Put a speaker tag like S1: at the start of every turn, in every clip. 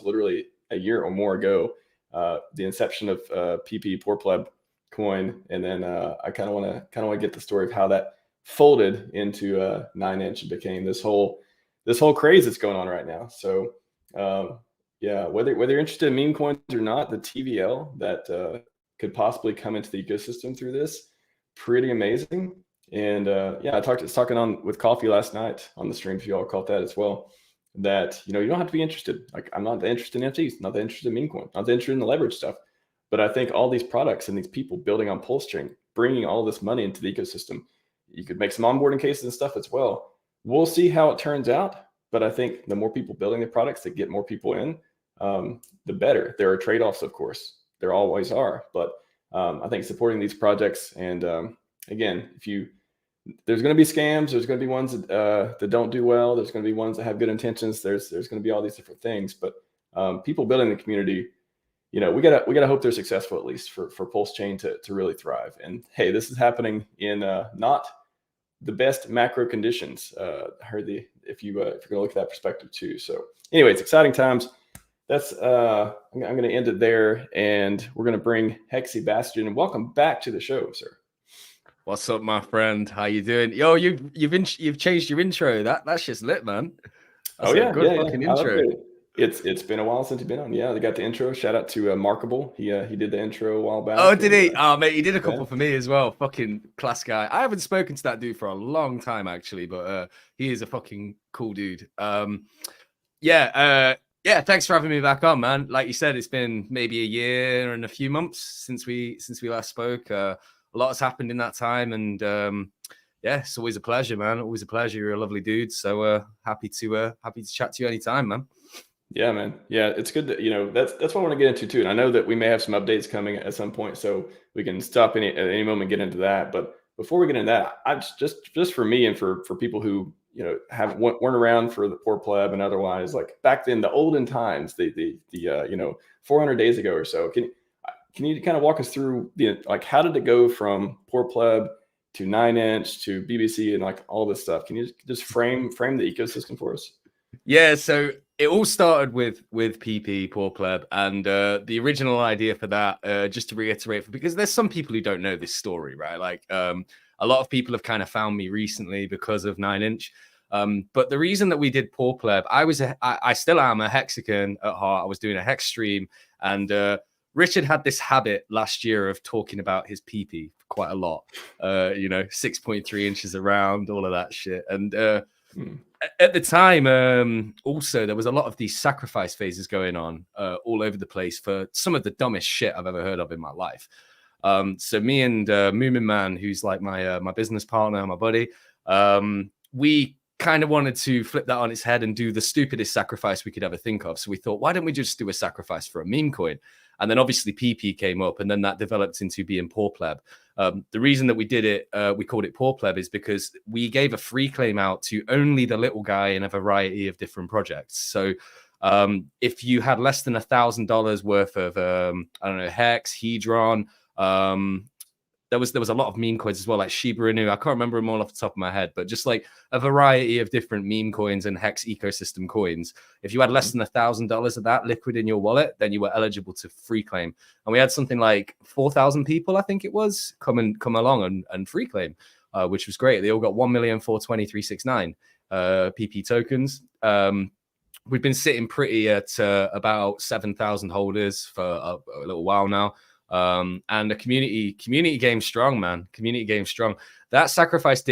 S1: literally a year or more ago, the inception of PP Poor Pleb coin, and then I kind of want to get the story of how that folded into 9inch and became this whole craze that's going on right now. So yeah, whether you're interested in meme coins or not, the TVL that could possibly come into the ecosystem through this, pretty amazing. And yeah, I was talking on with Coffee last night on the stream, if you all caught that as well, that, you don't have to be interested. Like, I'm not that interested in NFTs, not that interested in meme coin, not that interested in the leverage stuff. But I think all these products and these people building on PulseChain, bringing all this money into the ecosystem, you could make some onboarding cases and stuff as well. We'll see how it turns out. But I think the more people building the products that get more people in, the better. There are trade-offs, of course. There always are. But I think supporting these projects, and again, there's going to be scams. There's going to be ones that don't do well. There's going to be ones that have good intentions. There's going to be all these different things. But people building the community, we gotta hope they're successful, at least for PulseChain to really thrive. And hey, this is happening in not the best macro conditions. I heard if you're going to look at that perspective too. So anyway, it's exciting times. That's I'm going to end it there, and we're going to bring Hexy Bastion. And welcome back to the show, sir.
S2: What's up, my friend? How you doing? Yo, you've changed your intro. That's just lit, man. That's good fucking intro.
S1: It's been a while since you've been on. Yeah, they got the intro. Shout out to Markable. He did the intro a while back.
S2: Oh, did he? Oh, mate, he did a couple for me as well. Fucking class guy. I haven't spoken to that dude for a long time, actually, but he is a fucking cool dude. Yeah, thanks for having me back on, man. Like you said, it's been maybe a year and a few months since we last spoke. A lot has happened in that time, and yeah, it's always a pleasure, man. Always a pleasure. You're a lovely dude, so happy to chat to you anytime, man.
S1: Yeah, man. Yeah, it's good that that's what I want to get into too. And I know that we may have some updates coming at some point, so we can stop at any moment and get into that. But before we get into that, I just for me and for people who weren't around for the Poor Pleb and otherwise, like back then, the olden times, the 400 days ago or so. Can you kind of walk us through how did it go from Poor Pleb to 9inch to BBC and like all this stuff? Can you just frame the ecosystem for us?
S2: Yeah, so it all started with PP Poor Pleb, and the original idea for that, just to reiterate, because there's some people who don't know this story, right? Like a lot of people have kind of found me recently because of 9inch. But the reason that we did Poor Pleb, I still am a Hexican at heart. I was doing a Hex stream, and Richard had this habit last year of talking about his PP quite a lot, 6.3 inches around, all of that shit. And at the time, also, there was a lot of these sacrifice phases going on all over the place for some of the dumbest shit I've ever heard of in my life. So me and Moomin Man, who's like my business partner, my buddy, we kind of wanted to flip that on its head and do the stupidest sacrifice we could ever think of. So we thought, why don't we just do a sacrifice for a meme coin? And then obviously PP came up, and then that developed into being Poor Pleb. The reason that we did it, we called it Poor Pleb, is because we gave a free claim out to only the little guy in a variety of different projects. So if you had less than $1,000 worth of, Hex, Hedron, there was a lot of meme coins as well, like Shiba Inu. I can't remember them all off the top of my head, but just like a variety of different meme coins and Hex ecosystem coins. If you had less than $1,000 of that liquid in your wallet, then you were eligible to free claim. And we had something like 4,000 people, I think it was, come along and free claim, which was great. They all got 1,420,369 PP tokens. We've been sitting pretty at about 7,000 holders for a little while now. And the community game strong, man. Community game strong. That sacrifice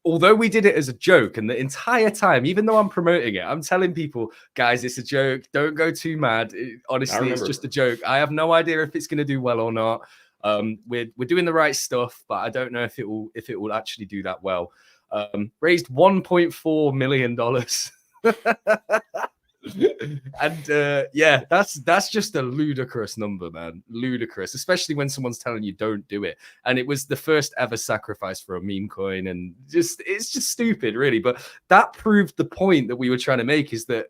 S2: although we did it as a joke, and the entire time, even though I'm promoting it, I'm telling people, guys, it's a joke. Don't go too mad. Honestly, it's just a joke. I have no idea if it's going to do well or not. We're doing the right stuff, but I don't know if it will actually do that well. Raised $1.4 million. And yeah, that's just a ludicrous number, man. Ludicrous, especially when someone's telling you don't do it. And it was the first ever sacrifice for a meme coin, and it's just stupid, really. But that proved the point that we were trying to make, is that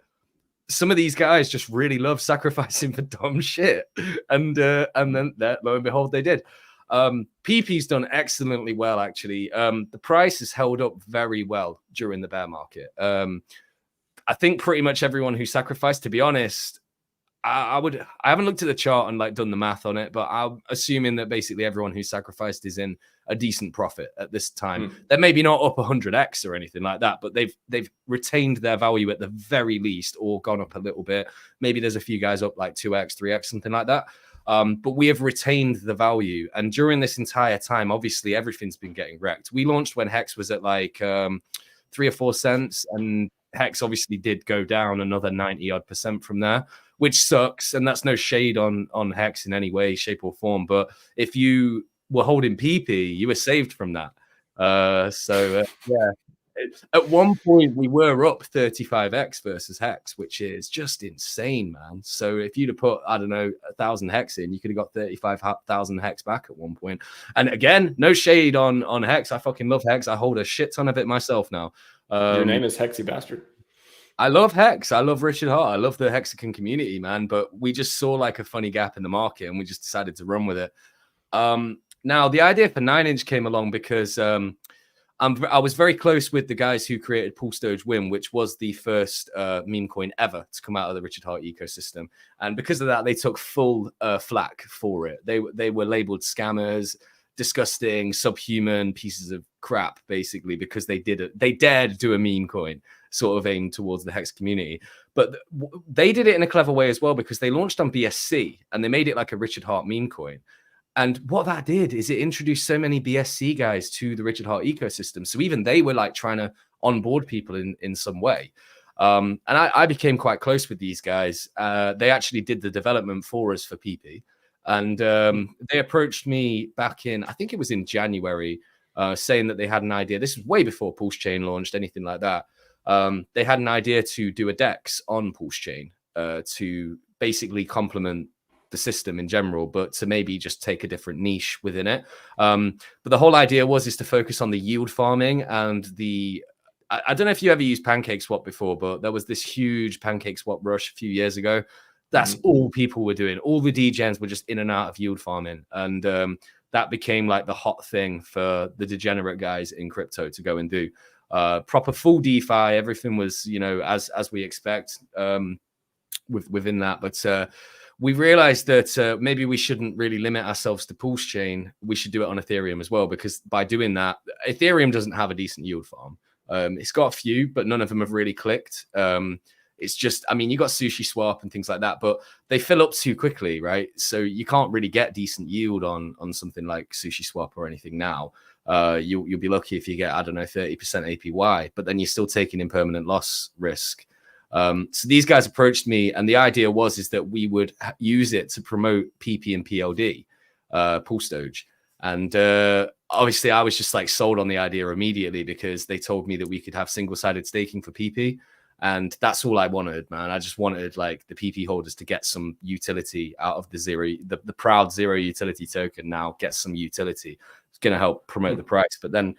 S2: some of these guys just really love sacrificing for dumb shit, and then lo and behold, they did. PP's done excellently well, actually. The price has held up very well during the bear market. I think pretty much everyone who sacrificed, to be honest, I haven't looked at the chart and like done the math on it, but I'm assuming that basically everyone who sacrificed is in a decent profit at this time. They're maybe not up 100x or anything like that, but they've retained their value at the very least, or gone up a little bit. Maybe there's a few guys up like 2x, 3x, something like that. But we have retained the value. And during this entire time, obviously everything's been getting wrecked. We launched when Hex was at like 3 or 4 cents, and Hex obviously did go down another 90 odd % from there, which sucks. And that's no shade on Hex in any way, shape, or form. But if you were holding PP, you were saved from that. Yeah. At one point, we were up 35x versus Hex, which is just insane, man. So if you'd have put, I don't know, 1,000 Hex in, you could have got 35,000 Hex back at one point. And again, no shade on Hex. I fucking love Hex. I hold a shit ton of it myself now.
S1: Your name is Hexybastard.
S2: I love Hex. I love Richard Hart. I love the Hexican community, man. But we just saw like a funny gap in the market, and we just decided to run with it. Now, the idea for 9inch came along because I was very close with the guys who created PulseDoge Win, which was the first meme coin ever to come out of the Richard Hart ecosystem. And because of that, they took full flack for it. They were labeled scammers, disgusting, subhuman pieces of crap, basically, because they dared do a meme coin sort of aimed towards the Hex community. But they did it in a clever way as well, because they launched on BSC and they made it like a Richard Hart meme coin. And what that did is it introduced so many BSC guys to the Richard Hart ecosystem. So even they were like trying to onboard people in some way. And I became quite close with these guys. They actually did the development for us for PP. And they approached me back in, I think it was in January, saying that they had an idea. This was way before PulseChain launched, anything like that. They had an idea to do a DEX on PulseChain to basically complement the system in general, but to maybe just take a different niche within it. But the whole idea is to focus on the yield farming and I don't know if you ever used PancakeSwap before, but there was this huge PancakeSwap rush a few years ago. That's all people were doing. All the degens were just in and out of yield farming. And that became like the hot thing for the degenerate guys in crypto to go and do. Proper full DeFi, everything was, as we expect within that. But we realized that maybe we shouldn't really limit ourselves to PulseChain. We should do it on Ethereum as well, because by doing that, Ethereum doesn't have a decent yield farm. It's got a few, but none of them have really clicked. It's just, you got Sushi Swap and things like that, but they fill up too quickly, right? So you can't really get decent yield on something like Sushi Swap or anything now. You'll be lucky if you get, 30% APY, but then you're still taking impermanent loss risk. So these guys approached me, and the idea is that we would use it to promote PP and PLD, PulseDoge. And obviously I was just like sold on the idea immediately, because they told me that we could have single-sided staking for PP. And that's all I wanted, man. I just wanted like the PP holders to get some utility out of the proud zero utility token. Now get some utility. It's going to help promote the price. But then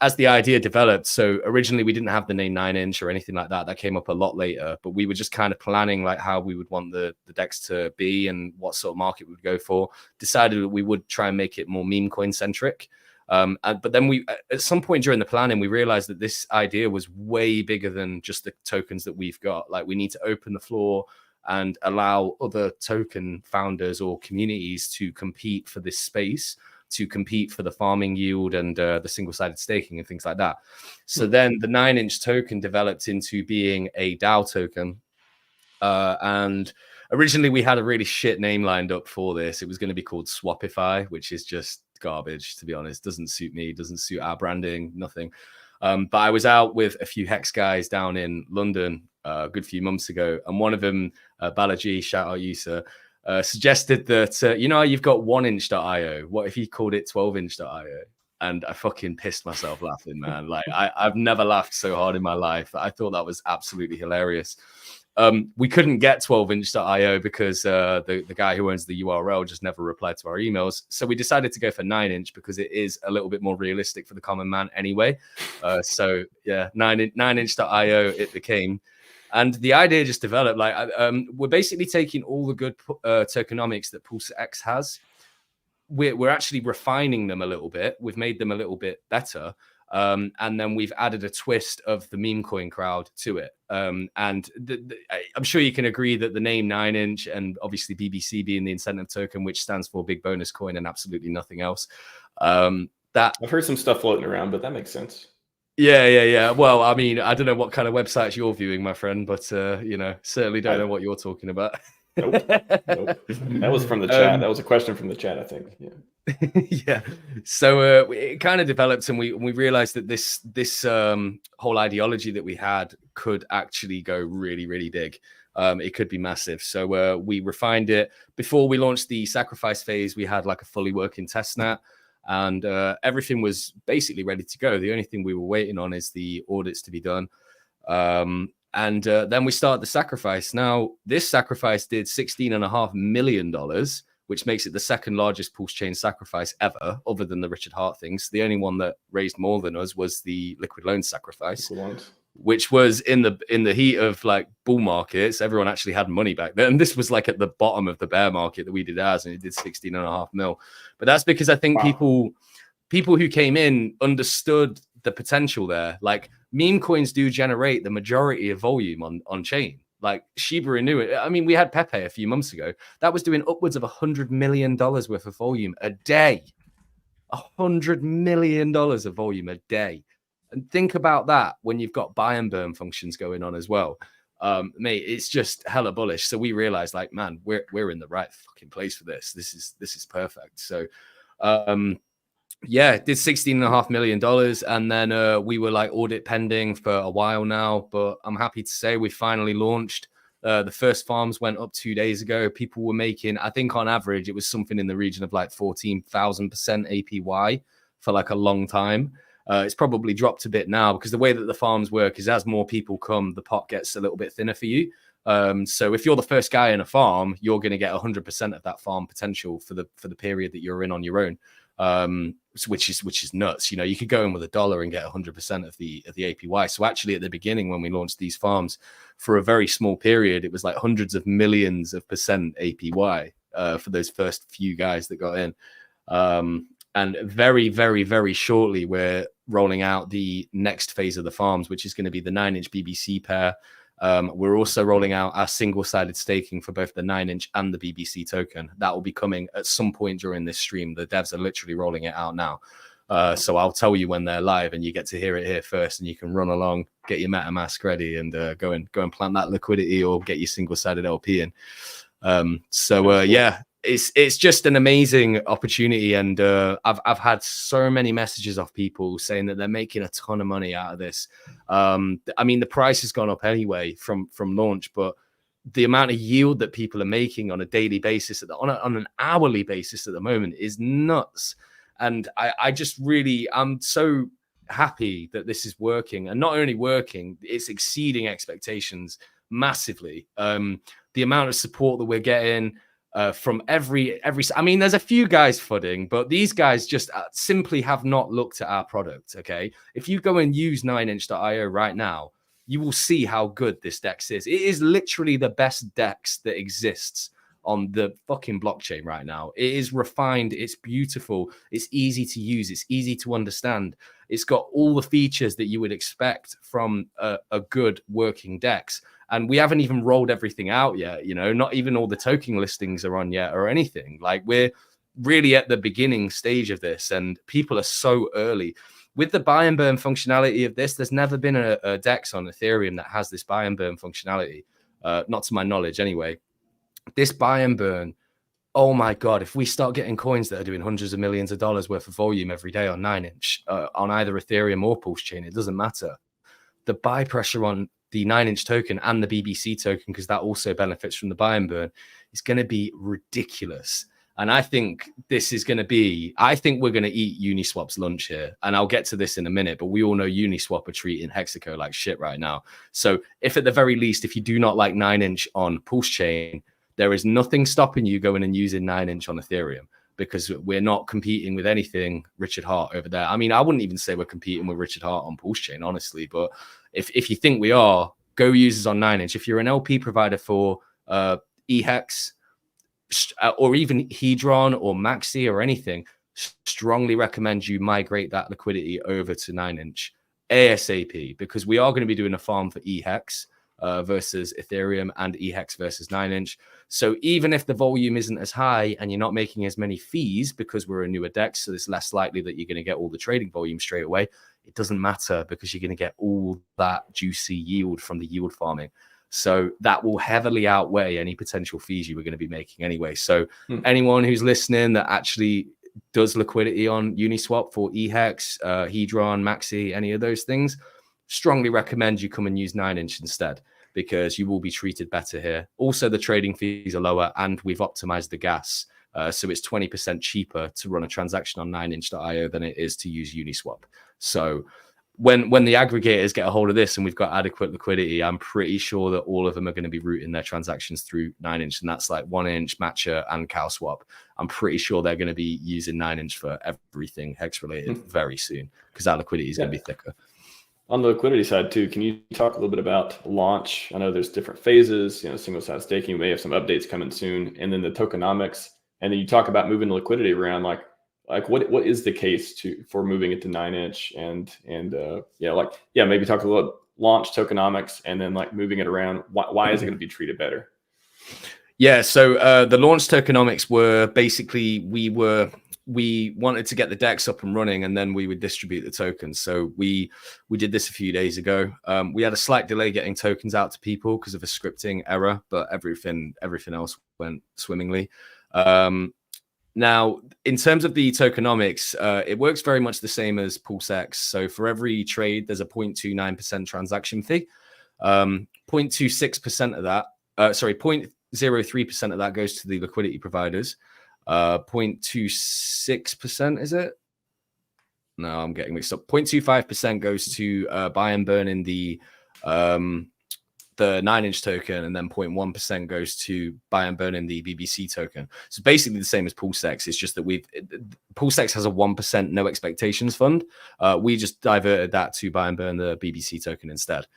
S2: as the idea developed, so originally we didn't have the name 9inch or anything like that. That came up a lot later, but we were just kind of planning like how we would want the DEX to be and what sort of market we would go for. Decided that we would try and make it more meme coin centric. But then we, at some point during the planning, we realized that this idea was way bigger than just the tokens that we've got. Like we need to open the floor and allow other token founders or communities to compete for this space, to compete for the farming yield and the single-sided staking and things like that. So then the 9inch token developed into being a DAO token. And originally we had a really shit name lined up for this. It was going to be called Swapify, which is just garbage, to be honest. Doesn't suit me, doesn't suit our branding, nothing. But I was out with a few Hex guys down in London a good few months ago. And one of them, Balaji, shout out you, sir, suggested that, you've got 1inch.io. What if he called it 12inch.io? And I fucking pissed myself laughing, man. Like I've never laughed so hard in my life. I thought that was absolutely hilarious. We couldn't get 12inch.io because the guy who owns the URL just never replied to our emails. So we decided to go for 9inch because it is a little bit more realistic for the common man anyway. So yeah, 9inch.io it became. And the idea just developed. Like we're basically taking all the good tokenomics that PulseX has. We're actually refining them a little bit. We've made them a little bit better. And then we've added a twist of the meme coin crowd to it. And I'm sure you can agree that the name 9inch and obviously BBC being the incentive token, which stands for big bonus coin and absolutely nothing else. That
S1: I've heard some stuff floating around, but that makes sense.
S2: Yeah. Well, I mean, I don't know what kind of websites you're viewing, my friend, but certainly don't know what you're talking about.
S1: Nope. That was from the chat. That was a question from the chat, I think. Yeah.
S2: Yeah. So it kind of developed, and we realized that this whole ideology that we had could actually go really, really big. It could be massive. So we refined it. Before we launched the sacrifice phase, we had like a fully working testnet, and everything was basically ready to go. The only thing we were waiting on is the audits to be done. And then we started the sacrifice. Now, this sacrifice did $16.5 million, which makes it the second largest PulseChain sacrifice ever, other than the Richard Hart things. The only one that raised more than us was the Liquid Loan sacrifice, which was in the heat of like bull markets. Everyone actually had money back then. And this was like at the bottom of the bear market that we did ours, and it did 16.5 mil. But that's because I think people who came in understood the potential there. Like, meme coins do generate the majority of volume on chain. Like Shiba Inu, I mean, we had Pepe a few months ago that was doing upwards of $100 million worth of volume a day. $100 million of volume a day. And think about that when you've got buy and burn functions going on as well. Mate, it's just hella bullish. So we realized, like, man, we're in the right fucking place for this. This is perfect. So yeah, it did $16.5 million. And then we were like audit pending for a while now, but I'm happy to say we finally launched. The first farms went up 2 days ago. People were making, I think on average, it was something in the region of like 14,000% APY for like a long time. It's probably dropped a bit now because the way that the farms work is as more people come, the pot gets a little bit thinner for you. So if you're the first guy in a farm, you're going to get 100% of that farm potential for the period that you're in on your own. Which is nuts. You know, you could go in with $1 and get 100% of the APY. So actually at the beginning, when we launched these farms, for a very small period, it was like hundreds of millions of percent APY for those first few guys that got in. And very, very, very shortly, we're rolling out the next phase of the farms, which is going to be the 9inch BBC pair. We're also rolling out our single-sided staking for both the 9inch and the BBC token. That will be coming at some point during this stream. The devs are literally rolling it out now. So I'll tell you when they're live, and you get to hear it here first, and you can run along, get your MetaMask ready, and go and plant that liquidity or get your single-sided LP in. Yeah, it's just an amazing opportunity, and I've had so many messages off people saying that they're making a ton of money out of this. I mean, the price has gone up anyway from launch, but the amount of yield that people are making on a daily basis, on an hourly basis at the moment, is nuts. And I'm so happy that this is working, and not only working, it's exceeding expectations massively. The amount of support that we're getting from every, I mean, there's a few guys fudding, but these guys just simply have not looked at our product. Okay, if you go and use 9inch.io right now, you will see how good this DEX is. It is literally the best DEX that exists on the fucking blockchain right now. It is refined, it's beautiful, it's easy to use, it's easy to understand. It's got all the features that you would expect from a good working DEX. And we haven't even rolled everything out yet, you know, not even all the token listings are on yet or anything. Like, we're really at the beginning stage of this, and people are so early. With the buy and burn functionality of this, there's never been a DEX on Ethereum that has this buy and burn functionality, not to my knowledge anyway. This buy and burn, oh my God, if we start getting coins that are doing hundreds of millions of dollars worth of volume every day on 9inch, on either Ethereum or PulseChain, it doesn't matter. The buy pressure on the 9inch token and the BBC token, because that also benefits from the buy and burn, is going to be ridiculous. And I think this is going to be, I think we're going to eat Uniswap's lunch here. And I'll get to this in a minute, but we all know Uniswap are treating Hexaco like shit right now. So if at the very least, if you do not like 9inch on PulseChain, there is nothing stopping you going and using 9inch on Ethereum, because we're not competing with anything Richard Hart over there. I mean, I wouldn't even say we're competing with Richard Hart on PulseChain, honestly. But if you think we are, go users on 9inch. If you're an LP provider for eHex or even Hedron or Maxi or anything, strongly recommend you migrate that liquidity over to 9inch ASAP, because we are going to be doing a farm for EHEX versus Ethereum and EHEX versus 9inch. So even if the volume isn't as high and you're not making as many fees because we're a newer DEX, so it's less likely that you're going to get all the trading volume straight away, it doesn't matter because you're going to get all that juicy yield from the yield farming. So that will heavily outweigh any potential fees you were going to be making anyway. So anyone who's listening that actually does liquidity on Uniswap for EHEX, Hedron, Maxi, any of those things, strongly recommend you come and use 9inch instead, because you will be treated better here. Also, the trading fees are lower and we've optimized the gas. So it's 20% cheaper to run a transaction on 9inch.io than it is to use Uniswap. So when the aggregators get a hold of this and we've got adequate liquidity, I'm pretty sure that all of them are going to be routing their transactions through 9inch, and that's like 1inch, Matcha, and CowSwap. I'm pretty sure they're going to be using 9inch for everything Hex related very soon, because that liquidity is going to be thicker.
S1: On the liquidity side too, can you talk a little bit about launch? I know there's different phases, single side staking, we may have some updates coming soon, and then the tokenomics, and then you talk about moving the liquidity around, like what is the case for moving it to 9inch, and maybe talk a little about launch, tokenomics, and then like moving it around. Why is it going to be treated better?
S2: Yeah, so the launch tokenomics were basically, we wanted to get the DEX up and running, and then we would distribute the tokens. So we did this a few days ago. We had a slight delay getting tokens out to people because of a scripting error, but everything else went swimmingly. Now, in terms of the tokenomics, it works very much the same as PulseX. So for every trade, there's a 0.29% transaction fee. 0.26% of that, 0.03% of that goes to the liquidity providers. 0.26%, is it? No, I'm getting mixed up. 0.25% goes to buy and burn in the 9inch token, and then 0.1% goes to buy and burn in the BBC token. So basically the same as PulseX. It's just that PulseX has a 1% no expectations fund. We just diverted that to buy and burn the BBC token instead.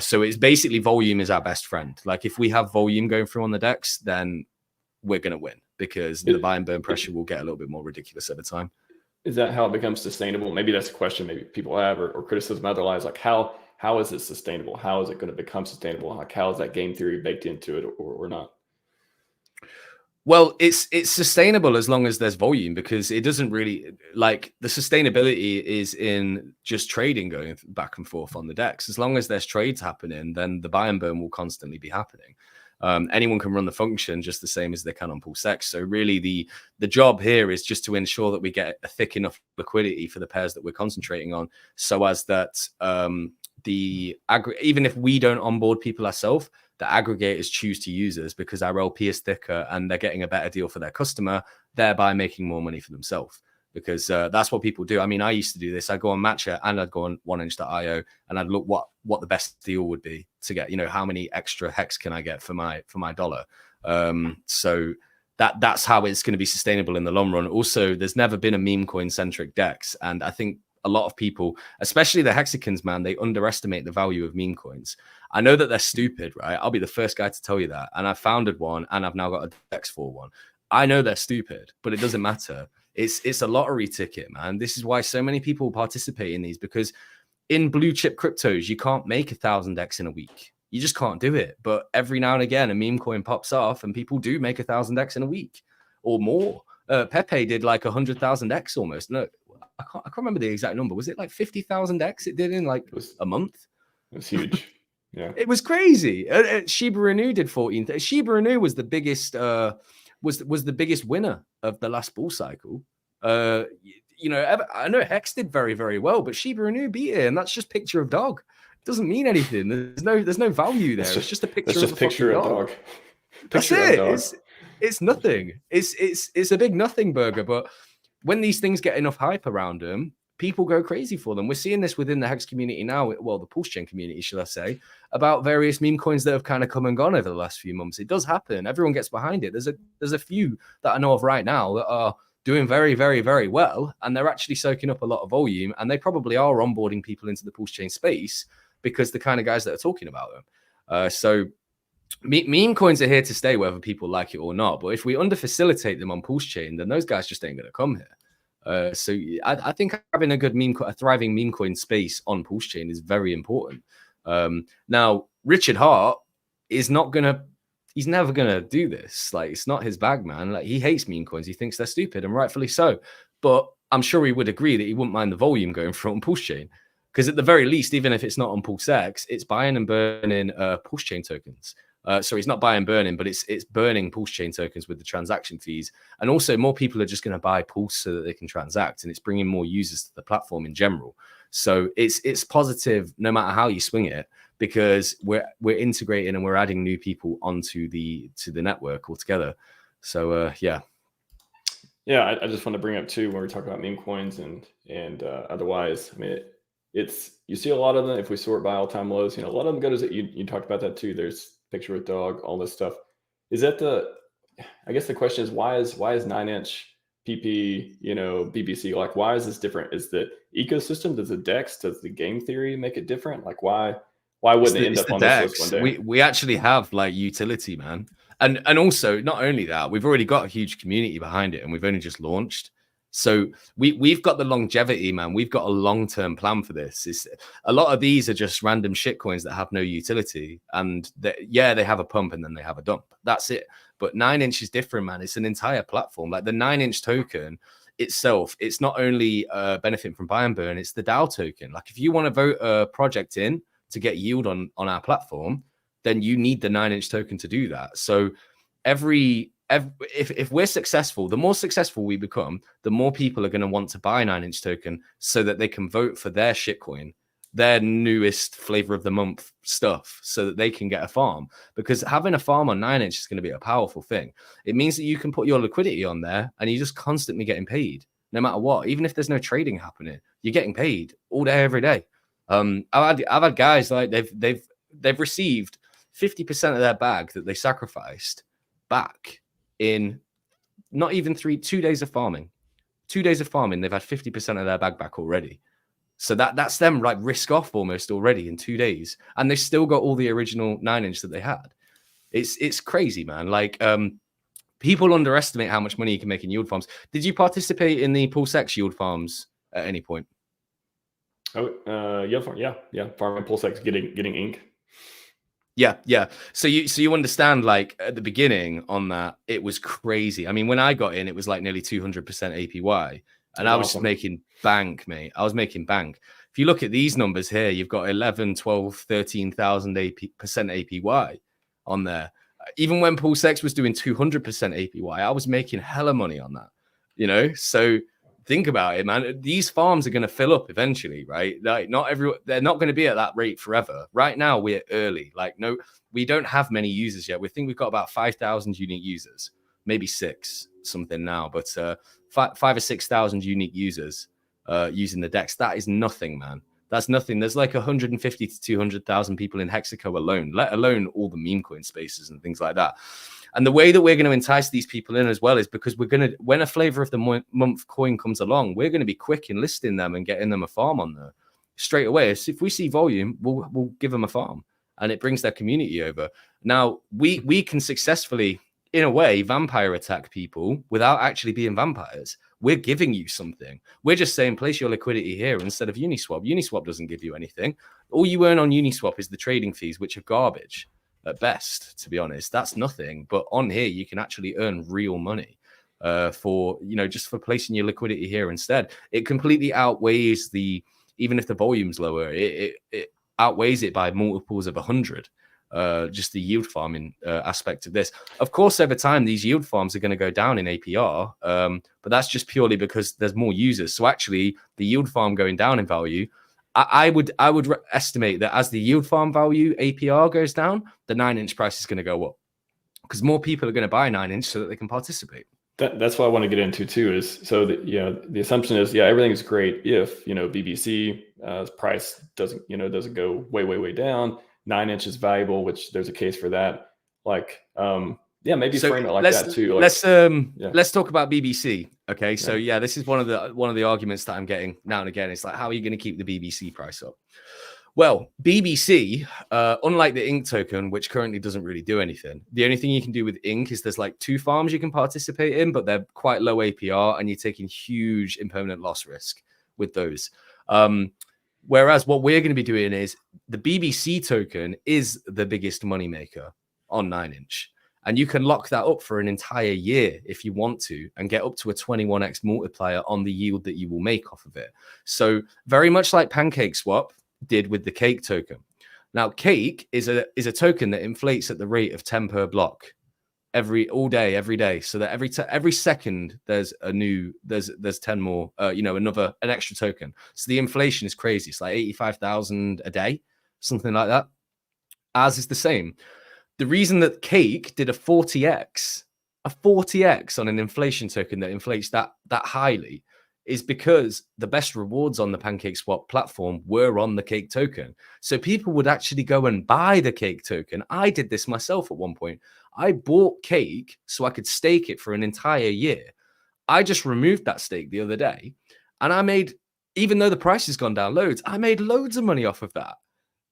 S2: So it's basically volume is our best friend. Like if we have volume going through on the DEX, then we're going to win, because the buy and burn pressure will get a little bit more ridiculous at the time.
S1: Is that how it becomes sustainable? Maybe that's a question maybe people have, or criticism otherwise, like how is it sustainable? How is it going to become sustainable? Like how is that game theory baked into it or not?
S2: Well, it's sustainable as long as there's volume, because it doesn't really, like, the sustainability is in just trading going back and forth on the DEX. As long as there's trades happening, then the buy and burn will constantly be happening. Anyone can run the function just the same as they can on PulseX. So really the job here is just to ensure that we get a thick enough liquidity for the pairs that we're concentrating on, so as that even if we don't onboard people ourselves, the aggregators choose to use us because our LP is thicker and they're getting a better deal for their customer, thereby making more money for themselves. Because that's what people do. I mean, I used to do this. I'd go on Matcha and I'd go on 1inch.io and I'd look what the best deal would be to get, how many extra hex can I get for my dollar. So that's how it's going to be sustainable in the long run. Also, there's never been a meme coin centric DEX. And I think a lot of people, especially the Hexicans, man, they underestimate the value of meme coins. I know that they're stupid, right? I'll be the first guy to tell you that. And I founded one and I've now got a DEX for one. I know they're stupid, but it doesn't matter. It's a lottery ticket, man. This is why so many people participate in these, because in blue chip cryptos, you can't make 1,000 X in a week. You just can't do it. But every now and again, a meme coin pops off and people do make 1,000 X in a week or more. Pepe did like 100,000 X almost. No, I can't remember the exact number. Was it like 50,000 X it did in like a month?
S1: It was huge. Yeah.
S2: It was crazy. Shiba Inu did 14. Shiba Inu was the biggest was the biggest winner of the last bull cycle. I know Hex did very, very well, but Shiba Inu beat it, and that's just picture of dog. It doesn't mean anything. There's no value there. It's just a picture of a dog. That's it. It's nothing. It's a big nothing burger. But when these things get enough hype around them, people go crazy for them. We're seeing this within the Hex community now, well, the PulseChain community, should I say, about various meme coins that have kind of come and gone over the last few months. It does happen. Everyone gets behind it. There's a few that I know of right now that are doing very, very, very well, and they're actually soaking up a lot of volume, and they probably are onboarding people into the PulseChain space because the kind of guys that are talking about them. So meme coins are here to stay, whether people like it or not. But if we under facilitate them on PulseChain, then those guys just ain't going to come here. So I think having a good a thriving meme coin space on PulseChain is very important. Now, Richard Hart is not gonna. He's never gonna do this. Like, it's not his bag, man. Like, he hates meme coins. He thinks they're stupid, and rightfully so. But I'm sure he would agree that he wouldn't mind the volume going through on PulseChain, because at the very least, even if it's not on PulseX, it's buying and burning PulseChain tokens. Sorry, it's not buying and burning, but it's burning PulseChain tokens with the transaction fees. And also, more people are just going to buy Pulse so that they can transact, and it's bringing more users to the platform in general. So it's positive no matter how you swing it, because we're integrating and we're adding new people onto the network altogether. So yeah.
S1: I just want to bring up too, when we're talking about meme coins and otherwise, I mean, it's you see a lot of them if we sort by all-time lows. You know, a lot of them go to you talked about that too. There's picture with dog, all this stuff. Is that I guess the question is why is 9-inch PP, you know, BBC, like why is this different? Is the ecosystem, does the DEX, does the game theory make it different? Like why wouldn't it end up on this list one day?
S2: We actually have like utility, man. And also, not only that, we've already got a huge community behind it, and we've only just launched. So we've got the longevity, man. We've got a long-term plan for this. A lot of these are just random shit coins that have no utility. And they have a pump and then they have a dump. That's it. But 9-inch is different, man. It's an entire platform. Like the 9-inch token itself, it's not only benefiting from buy and burn, it's the DAO token. Like if you want to vote a project in to get yield on our platform, then you need the 9-inch token to do that. So if we're successful, the more successful we become, the more people are going to want to buy 9-inch token so that they can vote for their shitcoin, their newest flavor of the month stuff, so that they can get a farm. Because having a farm on 9-inch is going to be a powerful thing. It means that you can put your liquidity on there and you're just constantly getting paid no matter what. Even if there's no trading happening, you're getting paid all day, every day. I've had guys like they've received 50% of their bag that they sacrificed back in not even 2 days of farming. 2 days of farming, they've had 50% of their bag back already. So that's them like risk off almost already in 2 days, and they've still got all the original 9-inch that they had. It's crazy, man. Like people underestimate how much money you can make in yield farms. Did you participate in the PulseX yield farms at any point?
S1: Oh, yeah, farming PulseX, getting ink.
S2: Yeah. So you understand, like at the beginning on that, it was crazy. I mean, when I got in, it was like nearly 200% APY, and I was just making bank, mate. I was making bank. If you look at these numbers here, you've got 11, 12, 13,000% APY on there. Even when PulseX was doing 200% APY, I was making hella money on that, you know? So think about it, man. These farms are going to fill up eventually, right? Like they're not going to be at that rate forever. Right now, we're early. Like, no, we don't have many users yet. We think we've got about 5,000 unique users, maybe 6 something now, but 5 or 6,000 unique users using the DEX. That is nothing, man. That's nothing. There's like 150 to 200,000 people in Hexaco alone, let alone all the meme coin spaces and things like that. And the way that we're going to entice these people in as well is because when a flavor of the month coin comes along, we're going to be quick in listing them and getting them a farm on there straight away. So if we see volume, we'll give them a farm, and it brings their community over. Now we can successfully, in a way, vampire attack people without actually being vampires. We're giving you something. We're just saying, place your liquidity here instead of Uniswap. Uniswap doesn't give you anything. All you earn on Uniswap is the trading fees, which are garbage at best, to be honest. That's nothing. But on here, you can actually earn real money for, just for placing your liquidity here instead. It completely outweighs even if the volume's lower, it outweighs it by multiples of 100. Just the yield farming aspect of this. Of course, over time, these yield farms are going to go down in APR, but that's just purely because there's more users. So actually, the yield farm going down in value, I would estimate that as the yield farm value APR goes down, the 9-inch price is going to go up because more people are going to buy 9-inch so that they can participate.
S1: That's what I want to get into too. Is so that the assumption is everything is great if BBC price doesn't go way down. 9-inch is valuable, which there's a case for that. Like, maybe so frame it like that too. Like,
S2: let's talk about BBC. Okay, so this is one of the arguments that I'm getting now and again. It's like, how are you going to keep the BBC price up? Well, BBC, unlike the Ink token, which currently doesn't really do anything, the only thing you can do with Ink is there's like 2 farms you can participate in, but they're quite low APR and you're taking huge impermanent loss risk with those. Whereas what we're going to be doing is the BBC token is the biggest moneymaker on 9inch. And you can lock that up for an entire year if you want to and get up to a 21x multiplier on the yield that you will make off of it. So very much like PancakeSwap did with the Cake token. Now, Cake is a token that inflates at the rate of 10 per block all day, every day. So that every second there's 10 more, an extra token. So the inflation is crazy. It's like 85,000 a day, something like that. As is the same. The reason that Cake did a 40x on an inflation token that inflates that highly is because the best rewards on the PancakeSwap platform were on the Cake token. So people would actually go and buy the Cake token. I did this myself at one point. I bought Cake so I could stake it for an entire year. I just removed that stake the other day, and I made, even though the price has gone down loads, I made loads of money off of that.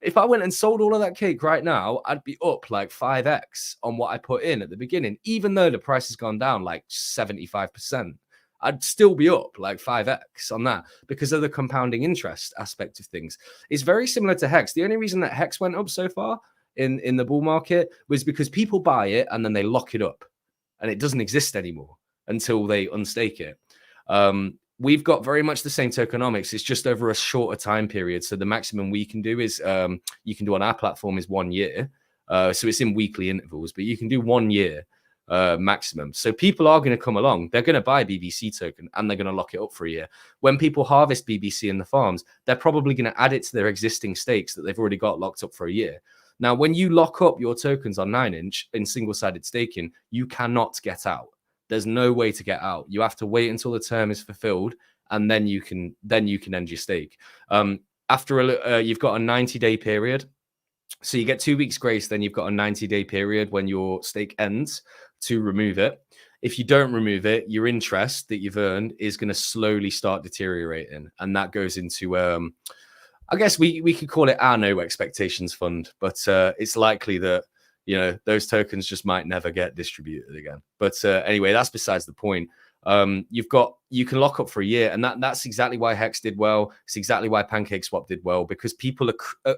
S2: If I went and sold all of that Cake right now, I'd be up like 5x on what I put in at the beginning, even though the price has gone down like 75%. I'd still be up like 5x on that because of the compounding interest aspect of things. It's very similar to Hex. The only reason that Hex went up so far in the bull market was because people buy it and then they lock it up and it doesn't exist anymore until they unstake it. We've got very much the same tokenomics. It's just over a shorter time period. So the maximum we can do is you can do on our platform is 1 year. So it's in weekly intervals, but you can do 1 year maximum. So people are going to come along. They're going to buy BBC token and they're going to lock it up for a year. When people harvest BBC in the farms, they're probably going to add it to their existing stakes that they've already got locked up for a year. Now, when you lock up your tokens on 9inch in single-sided staking, you cannot get out. There's no way to get out. You have to wait until the term is fulfilled, and then you can end your stake. After you've got a 90-day period, so you get 2 weeks grace. Then you've got a 90-day period when your stake ends to remove it. If you don't remove it, your interest that you've earned is going to slowly start deteriorating, and that goes into I guess we could call it our no expectations fund, but it's likely that those tokens just might never get distributed again. But anyway, that's besides the point. You can lock up for a year, and that's exactly why Hex did well. It's exactly why PancakeSwap did well, because people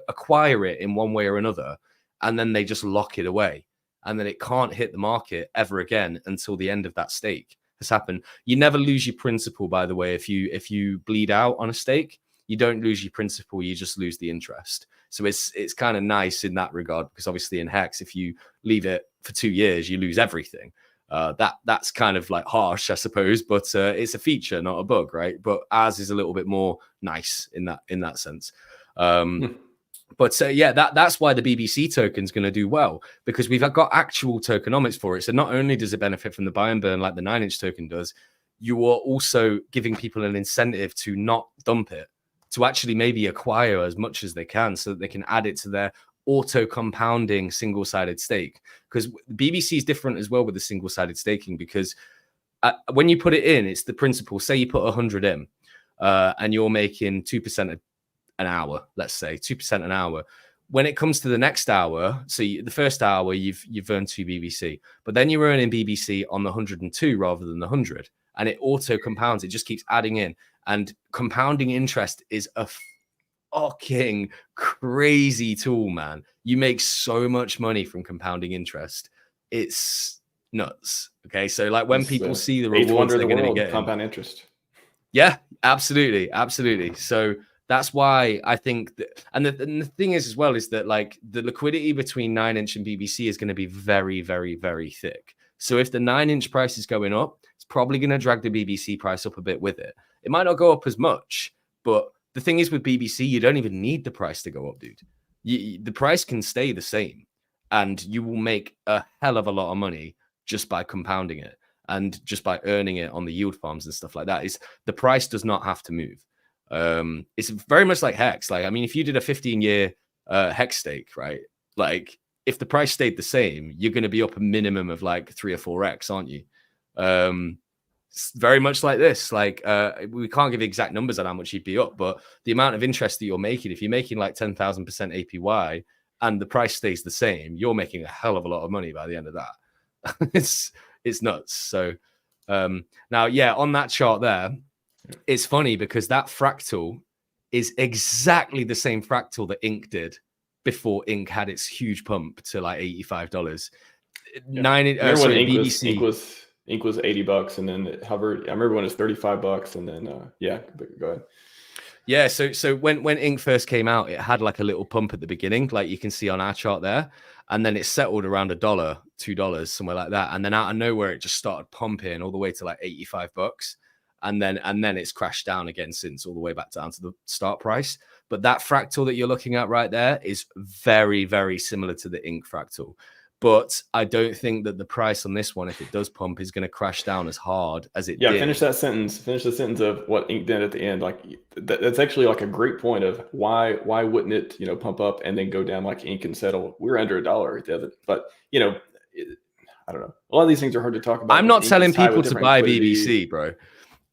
S2: acquire it in one way or another, and then they just lock it away, and then it can't hit the market ever again until the end of that stake has happened. You never lose your principal, by the way. If you bleed out on a stake, you don't lose your principal, you just lose the interest. So it's kind of nice in that regard, because obviously in Hex, if you leave it for 2 years, you lose everything. That's kind of like harsh, I suppose, but it's a feature, not a bug, right? But ours is a little bit more nice in that sense. But that's why the BBC token is going to do well, because we've got actual tokenomics for it. So not only does it benefit from the buy and burn like the 9inch token does, you are also giving people an incentive to not dump it, to actually maybe acquire as much as they can so that they can add it to their auto compounding single-sided stake. Because BBC is different as well with the single-sided staking, because when you put it in, it's the principle. Say you put 100 in and you're making 2% an hour, let's say 2% an hour. When it comes to the next hour, so the first hour you've earned 2 BBC, but then you're earning BBC on the 102 rather than the 100, and it auto compounds. It just keeps adding in. And compounding interest is a fucking crazy tool, man. You make so much money from compounding interest. It's nuts. Okay, so like when people see the rewards they're going to get,
S1: compound interest.
S2: Yeah, absolutely. So that's why I think that, and the thing is as well is that like the liquidity between 9inch and BBC is going to be very, very, very thick. So if the 9inch price is going up, it's probably going to drag the BBC price up a bit with it. It might not go up as much, but the thing is with BBC, you don't even need the price to go up, dude. The price can stay the same, and you will make a hell of a lot of money just by compounding it and just by earning it on the yield farms and stuff like that. The price does not have to move. It's very much like Hex. Like, I mean, if you did a 15-year Hex stake, right? Like, if the price stayed the same, you're going to be up a minimum of like 3 or 4x, aren't you? very much like this. Like we can't give exact numbers on how much you'd be up, but the amount of interest that you're making, if you're making like 10,000% APY and the price stays the same, you're making a hell of a lot of money by the end of that. it's nuts. So now, yeah, on that chart there, it's funny because that fractal is exactly the same fractal that Inc did before Inc had its huge pump to like $85.
S1: Yeah.
S2: BBC.
S1: Inc was $80, and then it hovered. I remember when it was $35, and then yeah, go ahead.
S2: Yeah, so when Inc first came out, it had like a little pump at the beginning, like you can see on our chart there, and then it settled around $1, $2, somewhere like that, and then out of nowhere it just started pumping all the way to like $85, and then it's crashed down again since, all the way back down to the start price. But that fractal that you're looking at right there is very, very similar to the Inc fractal. But I don't think that the price on this one, if it does pump, is going to crash down as hard as it did.
S1: Yeah, finish that sentence. Finish the sentence of what Inc did at the end. Like that's actually like a great point of why wouldn't it, pump up and then go down like Inc and settle? We're under $1 at the other, but I don't know. A lot of these things are hard to talk about.
S2: I'm not telling people to buy BBC, bro.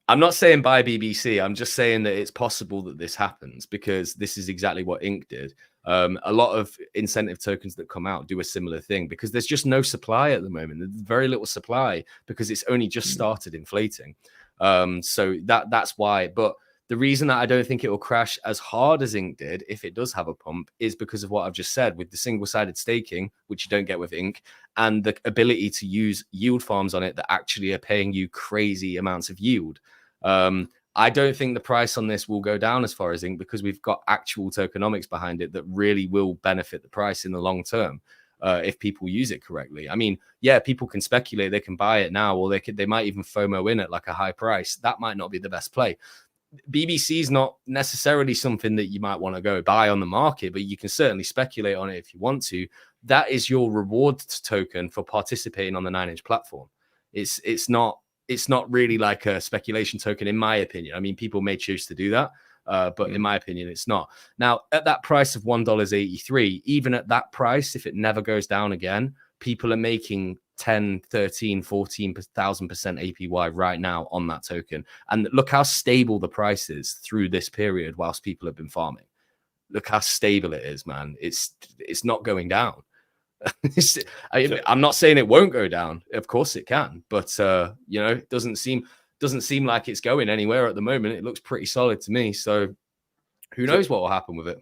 S2: I'm not saying buy BBC. I'm just saying that it's possible that this happens because this is exactly what Inc did. A lot of incentive tokens that come out do a similar thing because there's just no supply at the moment. There's very little supply because it's only just started inflating. So that's why. But the reason that I don't think it will crash as hard as Inc did, if it does have a pump, is because of what I've just said with the single-sided staking, which you don't get with Inc, and the ability to use yield farms on it that actually are paying you crazy amounts of yield. I don't think the price on this will go down as far as Inc because we've got actual tokenomics behind it that really will benefit the price in the long term if people use it correctly. I mean, yeah, people can speculate, they can buy it now, or they might even FOMO in at like a high price. That might not be the best play. BBC is not necessarily something that you might want to go buy on the market, but you can certainly speculate on it if you want to. That is your reward token for participating on the 9inch platform. It's not really like a speculation token, in my opinion. I mean, people may choose to do that, but in my opinion, it's not. Now, at that price of $1.83, even at that price, if it never goes down again, people are making 10, 13, 14,000% APY right now on that token. And look how stable the price is through this period whilst people have been farming. Look how stable it is, man. It's not going down. I'm not saying it won't go down. Of course it can, but it doesn't seem like it's going anywhere at the moment. It looks pretty solid to me. So who knows what will happen with it?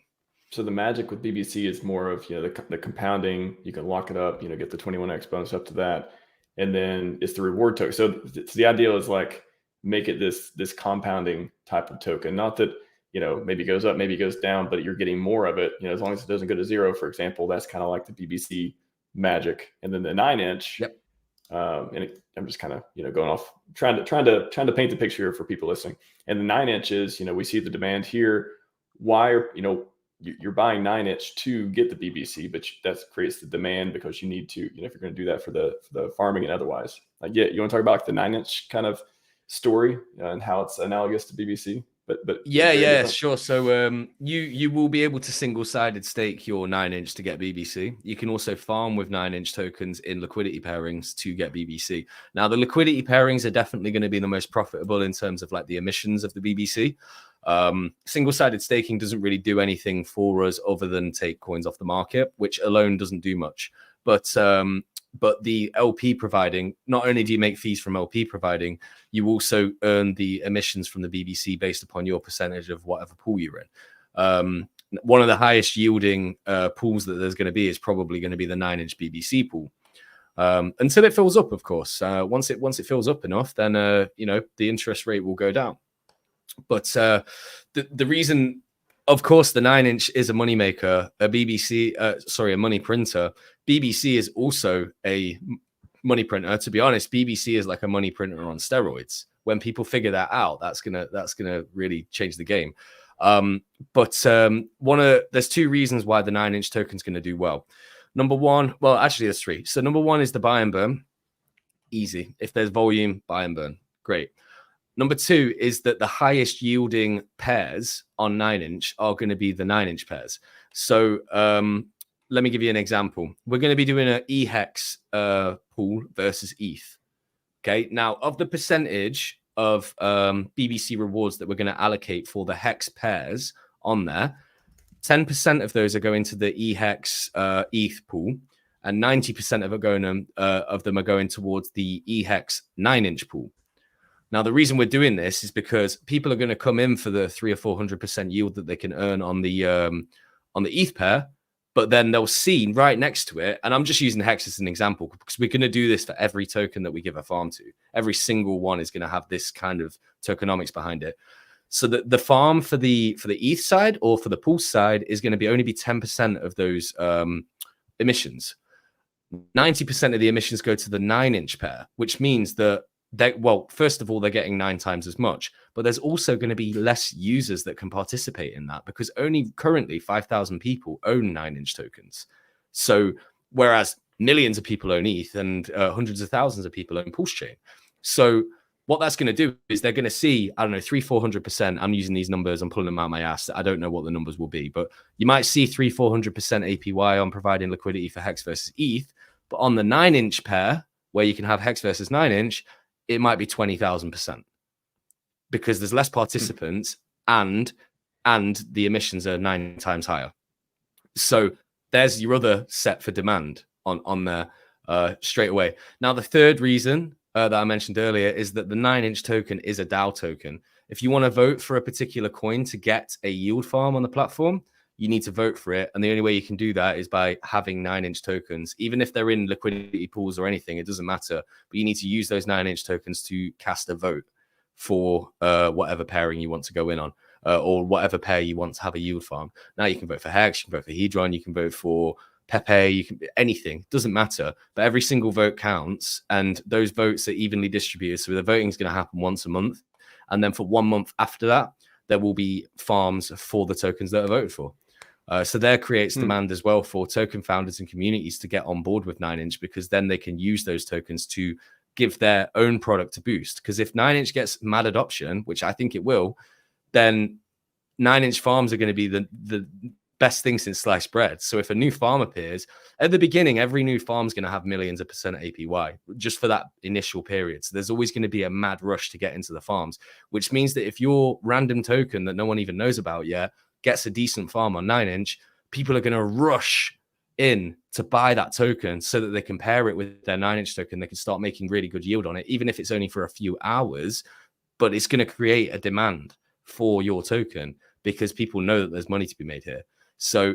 S1: So the magic with BBC is more of the compounding. You can lock it up, get the 21x bonus up to that, and then it's the reward token. So the idea is like make it this compounding type of token. Not that maybe it goes up, maybe it goes down, but you're getting more of it. As long as it doesn't go to zero, for example, that's kind of like the BBC magic. And then the 9inch. Yep. I'm just kind of going off trying to paint the picture for people listening. And the 9inch is we see the demand here. Why are you're buying 9inch to get the BBC, but that creates the demand because you need to, if you're going to do that for the farming and otherwise. Like, yeah, you want to talk about like the 9inch kind of story and how it's analogous to BBC? But
S2: yeah, sure. So you will be able to single-sided stake your 9inch to get BBC. You can also farm with 9inch tokens in liquidity pairings to get BBC. Now, the liquidity pairings are definitely going to be the most profitable in terms of like the emissions of the BBC. Single-sided staking doesn't really do anything for us other than take coins off the market, which alone doesn't do much. But the LP providing, not only do you make fees from LP providing, you also earn the emissions from the BBC based upon your percentage of whatever pool you're in. One of the highest yielding pools that there's going to be is probably going to be the 9inch BBC pool. Until it fills up, of course. Once it fills up enough, then the interest rate will go down. But the reason, of course, the 9inch is a moneymaker, a money printer. BBC is also a money printer. To be honest, BBC is like a money printer on steroids. When people figure that out, that's gonna really change the game. There's two reasons why the 9inch token is going to do well. Number one, well, actually, there's three. So number one is the buy and burn. Easy. If there's volume, buy and burn. Great. Number two is that the highest yielding pairs on 9inch are going to be the 9inch pairs. So let me give you an example. We're going to be doing an EHEX pool versus ETH. Okay, now of the percentage of BBC rewards that we're going to allocate for the hex pairs on there, 10% of those are going to the eHex ETH pool, and 90% of them are going towards the eHex 9-inch pool. Now, the reason we're doing this is because people are going to come in for the 300 or 400% yield that they can earn on the ETH pair, but then they'll see right next to it, and I'm just using Hex as an example because we're going to do this for every token that we give a farm to. Every single one is going to have this kind of tokenomics behind it. So the farm for the ETH side or for the Pulse side is going to only be 10% of those emissions. 90% of the emissions go to the 9-inch pair, which means that first of all, they're getting 9 times as much, but there's also going to be less users that can participate in that because only currently 5,000 people own 9-inch tokens. So whereas millions of people own ETH and hundreds of thousands of people own PulseChain. So what that's going to do is they're going to see, I don't know, 300-400%. I'm using these numbers. I'm pulling them out of my ass. I don't know what the numbers will be, but you might see 300-400% APY on providing liquidity for Hex versus ETH. But on the 9-inch pair, where you can have Hex versus 9-inch, it might be 20,000% because there's less participants and the emissions are 9 times higher. So there's your other set for demand on there straight away. Now, the third reason that I mentioned earlier is that the 9-inch token is a DAO token. If you want to vote for a particular coin to get a yield farm on the platform, you need to vote for it. And the only way you can do that is by having 9-inch tokens. Even if they're in liquidity pools or anything, it doesn't matter. But you need to use those 9-inch tokens to cast a vote for whatever pairing you want to go in on or whatever pair you want to have a yield farm. Now you can vote for Hex, you can vote for Hedron, you can vote for Pepe, you can anything, doesn't matter. But every single vote counts and those votes are evenly distributed. So the voting is going to happen once a month. And then for 1 month after that, there will be farms for the tokens that are voted for. So there creates demand as well for token founders and communities to get on board with 9-inch because then they can use those tokens to give their own product a boost. Because if 9-inch gets mad adoption, which I think it will, then 9-inch farms are going to be the best thing since sliced bread. So if a new farm appears, at the beginning, every new farm is going to have millions of percent APY just for that initial period. So there's always going to be a mad rush to get into the farms, which means that if your random token that no one even knows about yet gets a decent farm on 9-inch, people are going to rush in to buy that token so that they can pair it with their 9-inch token. They can start making really good yield on it, even if it's only for a few hours, but it's going to create a demand for your token because people know that there's money to be made here. So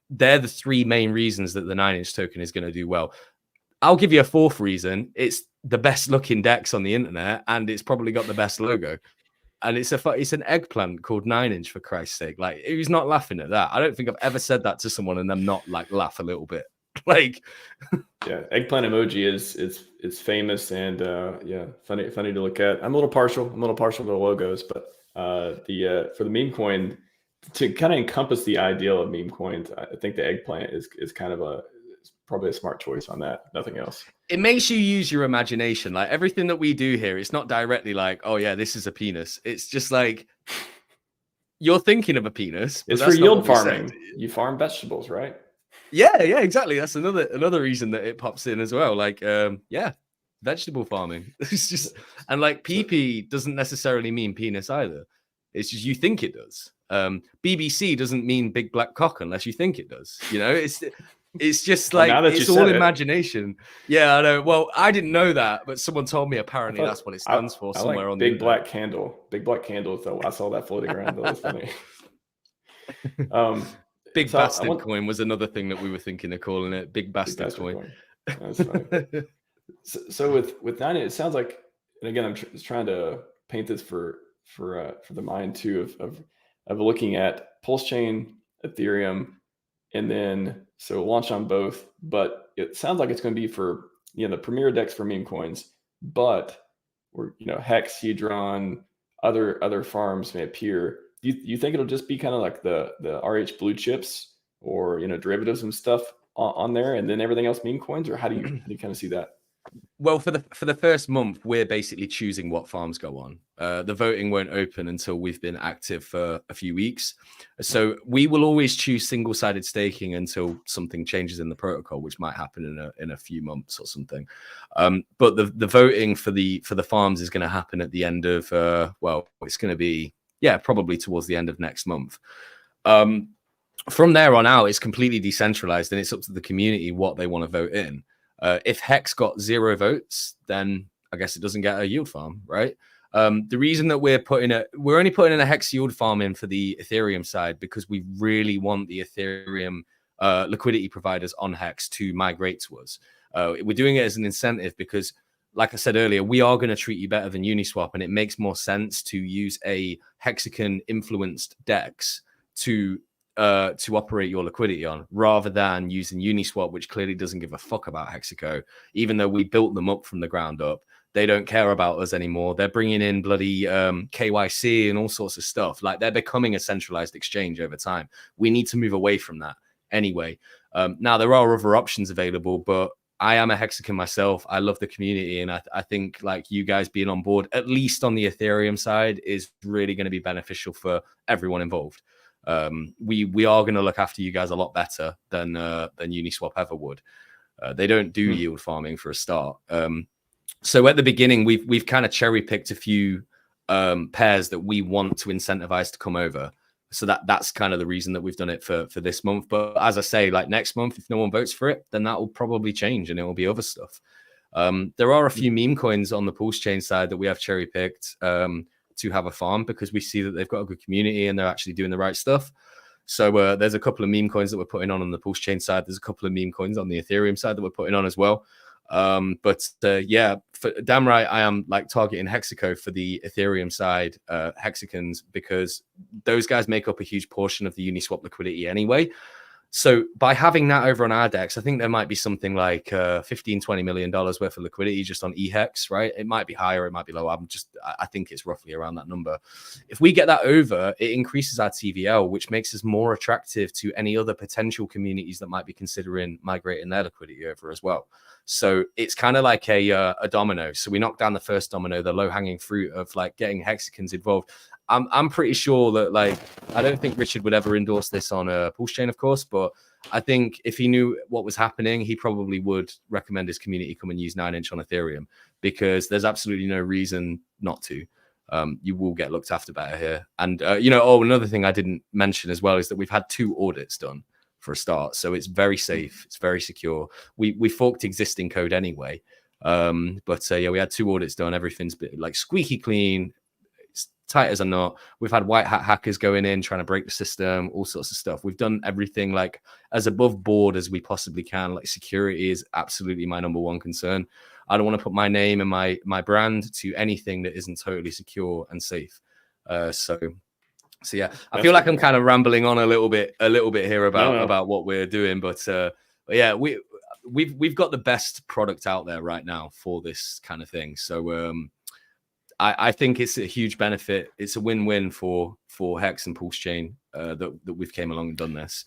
S2: they're the 3 main reasons that the 9-inch token is going to do well. I'll give you a 4th reason. It's the best looking DEX on the internet, and it's probably got the best logo. And it's an eggplant called 9-inch, for Christ's sake. Like, who's not laughing at that? I don't think I've ever said that to someone and them not like laugh a little bit. Like,
S1: yeah, eggplant emoji is famous and funny to look at. I'm a little partial to the logos, but for the meme coin, to kind of encompass the ideal of meme coins, I think the eggplant is kind of probably a smart choice on that. Nothing else.
S2: It makes you use your imagination. Like everything that we do here, it's not directly like, oh yeah, this is a penis. It's just like you're thinking of a penis.
S1: It's for yield farming. You farm vegetables, right?
S2: Yeah, exactly. That's another reason that it pops in as well. Like, vegetable farming. It's just, and like PP doesn't necessarily mean penis either. It's just you think it does. BBC doesn't mean big black cock unless you think it does. You know, it's just like it's all imagination. Yeah, I know. Well, I didn't know that, but someone told me apparently that's what it stands for somewhere on the
S1: big black candle. Big black candle. So I saw that floating around. That was funny.
S2: Big Bastard coin was another thing that we were thinking of calling it. Big Bastard coin.
S1: That's funny. So with 9, it sounds like, and again, I'm trying to paint this for the mind too of looking at PulseChain, Ethereum, and then so launch on both. But it sounds like it's going to be for the premier DEX for meme coins, but we're Hex, Hedron, other farms may appear. Do you think it'll just be kind of like the RH blue chips or derivatives and stuff on there, and then everything else meme coins, or how do you kind of see that?
S2: Well, for the first month, we're basically choosing what farms go on. The voting won't open until we've been active for a few weeks. So we will always choose single-sided staking until something changes in the protocol, which might happen in a few months or something. But the voting for the farms is going to happen at the end of well, it's going to be probably towards the end of next month. From there on out, it's completely decentralized, and it's up to the community what they want to vote in. If Hex got 0 votes, then I guess it doesn't get a yield farm, right? The reason that we're only putting in a Hex yield farm in for the Ethereum side because we really want the Ethereum liquidity providers on Hex to migrate to us. We're doing it as an incentive because, like I said earlier, we are going to treat you better than Uniswap, and it makes more sense to use a Hexagon influenced DEX to operate your liquidity on, rather than using Uniswap, which clearly doesn't give a fuck about Hexaco. Even though we built them up from the ground up, they don't care about us anymore. They're bringing in bloody KYC and all sorts of stuff. Like, they're becoming a centralized exchange over time. We need to move away from that anyway. Now, there are other options available, but I am a Hexagon myself. I love the community, and I think like you guys being on board, at least on the Ethereum side, is really going to be beneficial for everyone involved. We are going to look after you guys a lot better than Uniswap ever would. They don't do yield farming for a start. So at the beginning, we've kind of cherry picked a few pairs that we want to incentivize to come over. So that's kind of the reason that we've done it for this month. But as I say, like next month, if no one votes for it, then that will probably change and it will be other stuff. There are a few meme coins on the PulseChain side that we have cherry picked to have a farm because we see that they've got a good community and they're actually doing the right stuff. So there's a couple of meme coins that we're putting on the PulseChain side. There's a couple of meme coins on the Ethereum side that we're putting on as well. Yeah, damn right, I am like targeting Hexaco for the Ethereum side, Hexagons, because those guys make up a huge portion of the Uniswap liquidity anyway. So by having that over on our DEX, I think there might be something like $15-20 million worth of liquidity just on eHex, right? It might be higher, it might be lower. I think it's roughly around that number. If we get that over, it increases our TVL, which makes us more attractive to any other potential communities that might be considering migrating their liquidity over as well. So it's kind of like a domino. So we knock down the first domino, the low-hanging fruit of like getting Hexagons involved. I'm pretty sure that, like, I don't think Richard would ever endorse this on a PulseChain, of course, but I think if he knew what was happening, he probably would recommend his community come and use 9inch on Ethereum, because there's absolutely no reason not to. You will get looked after better here. And, another thing I didn't mention as well is that we've had 2 audits done for a start. So it's very safe. It's very secure. We forked existing code anyway. We had 2 audits done. Everything's been like squeaky clean, tight as a knot. We've had white hat hackers going in trying to break the system, all sorts of stuff. We've done everything like as above board as we possibly can. Like, security is absolutely my number one concern. I don't want to put my name and my brand to anything that isn't totally secure and safe. So yeah, I feel like I'm kind of rambling on a little bit here about what we're doing, but yeah, we've got the best product out there right now for this kind of thing. So I think it's a huge benefit. It's a win-win for Hex and PulseChain that we've came along and done this.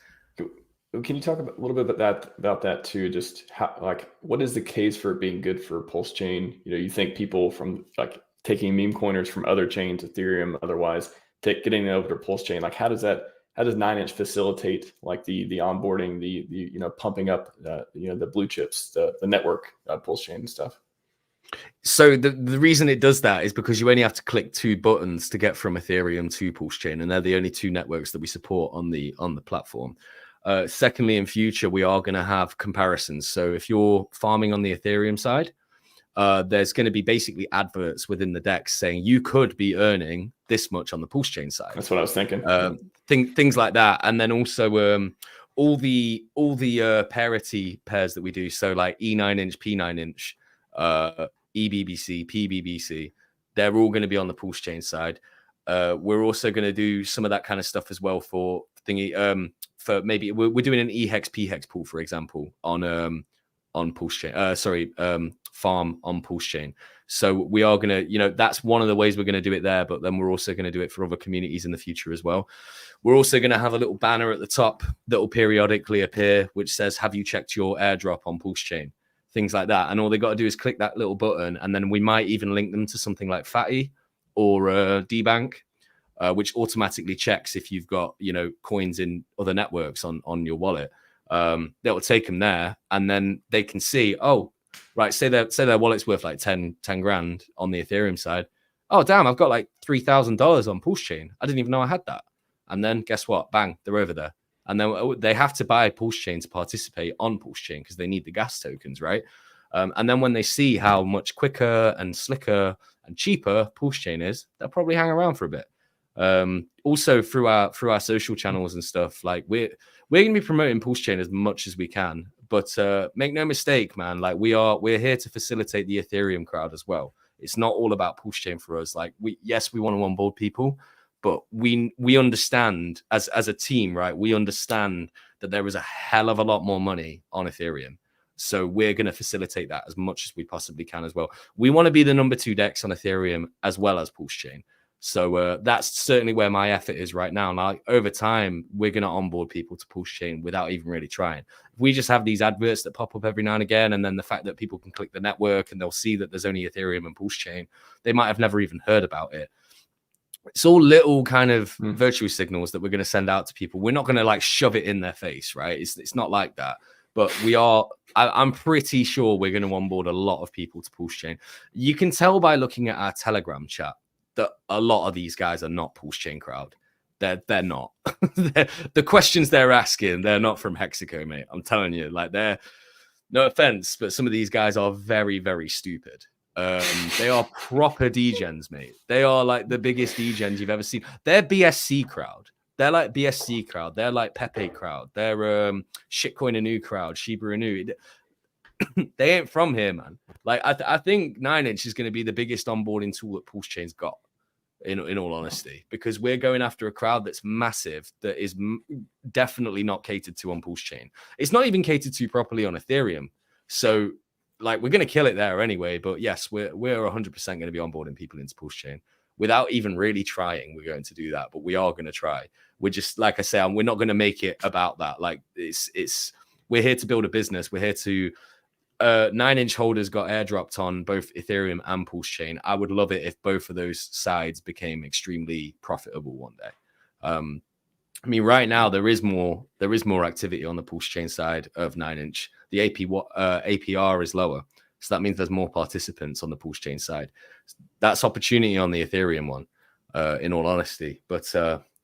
S1: Can you talk a little bit about that too? Just how, like, what is the case for it being good for PulseChain? You think people from like taking meme coiners from other chains, Ethereum, otherwise, getting it over to PulseChain, like how does 9inch facilitate like the onboarding, the pumping up the blue chips, the network PulseChain and stuff?
S2: So the reason it does that is because you only have to click 2 buttons to get from Ethereum to PulseChain, and they're the only 2 networks that we support on the platform. Secondly, in future, we are going to have comparisons. So if you're farming on the Ethereum side, there's going to be basically adverts within the DEX saying you could be earning this much on the PulseChain side.
S1: That's what I was thinking.
S2: Things like that, and then also all the parity pairs that we do. So like E9inch, P9inch. EBBC, PBBC, they're all going to be on the PulseChain side. We're also going to do some of that kind of stuff as well for for maybe we're doing an eHex PHex pool, for example, on PulseChain. Farm on PulseChain. So we are going to, that's one of the ways we're going to do it there. But then we're also going to do it for other communities in the future as well. We're also going to have a little banner at the top that will periodically appear, which says, "Have you checked your airdrop on PulseChain?" things like that. And all they got to do is click that little button, and then we might even link them to something like Fatty or DBank, which automatically checks if you've got, you know, coins in other networks on your wallet. That will take them there, and then they can see, oh, right, say their wallet's worth like 10 grand on the Ethereum side. Oh, damn, I've got like $3,000 on PulseChain. I didn't even know I had that. And then guess what? Bang, they're over there. And then they have to buy PulseChain to participate on PulseChain because they need the gas tokens, right? And then when they see how much quicker and slicker and cheaper PulseChain is, they'll probably hang around for a bit. Also through our social channels and stuff, like we're going to be promoting PulseChain as much as we can. But make no mistake, man, like we're here to facilitate the Ethereum crowd as well. It's not all about PulseChain for us. Like we want to onboard people, but we understand as a team, right? We understand that there is a hell of a lot more money on Ethereum. So we're going to facilitate that as much as we possibly can as well. We want to be the number 2 DEX on Ethereum as well as PulseChain. So that's certainly where my effort is right now. Now, over time, we're going to onboard people to PulseChain without even really trying. We just have these adverts that pop up every now and again, and then the fact that people can click the network and they'll see that there's only Ethereum and PulseChain, they might have never even heard about it. It's all little kind of virtue signals that we're going to send out to people. We're not going to like shove it in their face, right? It's not like that. But I'm pretty sure we're going to onboard a lot of people to PulseChain. You can tell by looking at our Telegram chat that a lot of these guys are not PulseChain crowd. They're not. The questions they're asking, they're not from Hexaco, mate. I'm telling you, like no offense, but some of these guys are very, very stupid. They are proper degens, mate. They are like the biggest degens you've ever seen. They're BSC crowd. They're like BSC crowd. They're like Pepe crowd. They're Shitcoin Anu crowd, Shiba Inu. They ain't from here, man. Like I think 9inch is going to be the biggest onboarding tool that PulseChain's got. In all honesty, because we're going after a crowd that's massive, that is definitely not catered to on PulseChain. It's not even catered to properly on Ethereum. So, like, we're going to kill it there anyway. But yes, we're 100% going to be onboarding people into PulseChain without even really trying. We're going to do that, but we are going to try. We're just, like I say, we're not going to make it about that. Like, we're here to build a business. We're here to 9inch holders got airdropped on both Ethereum and PulseChain. I would love it if both of those sides became extremely profitable one day. I mean, right now there is more activity on the PulseChain side of 9inch. The APR is lower, so that means there's more participants on the PulseChain side. That's opportunity on the Ethereum one, in all honesty. But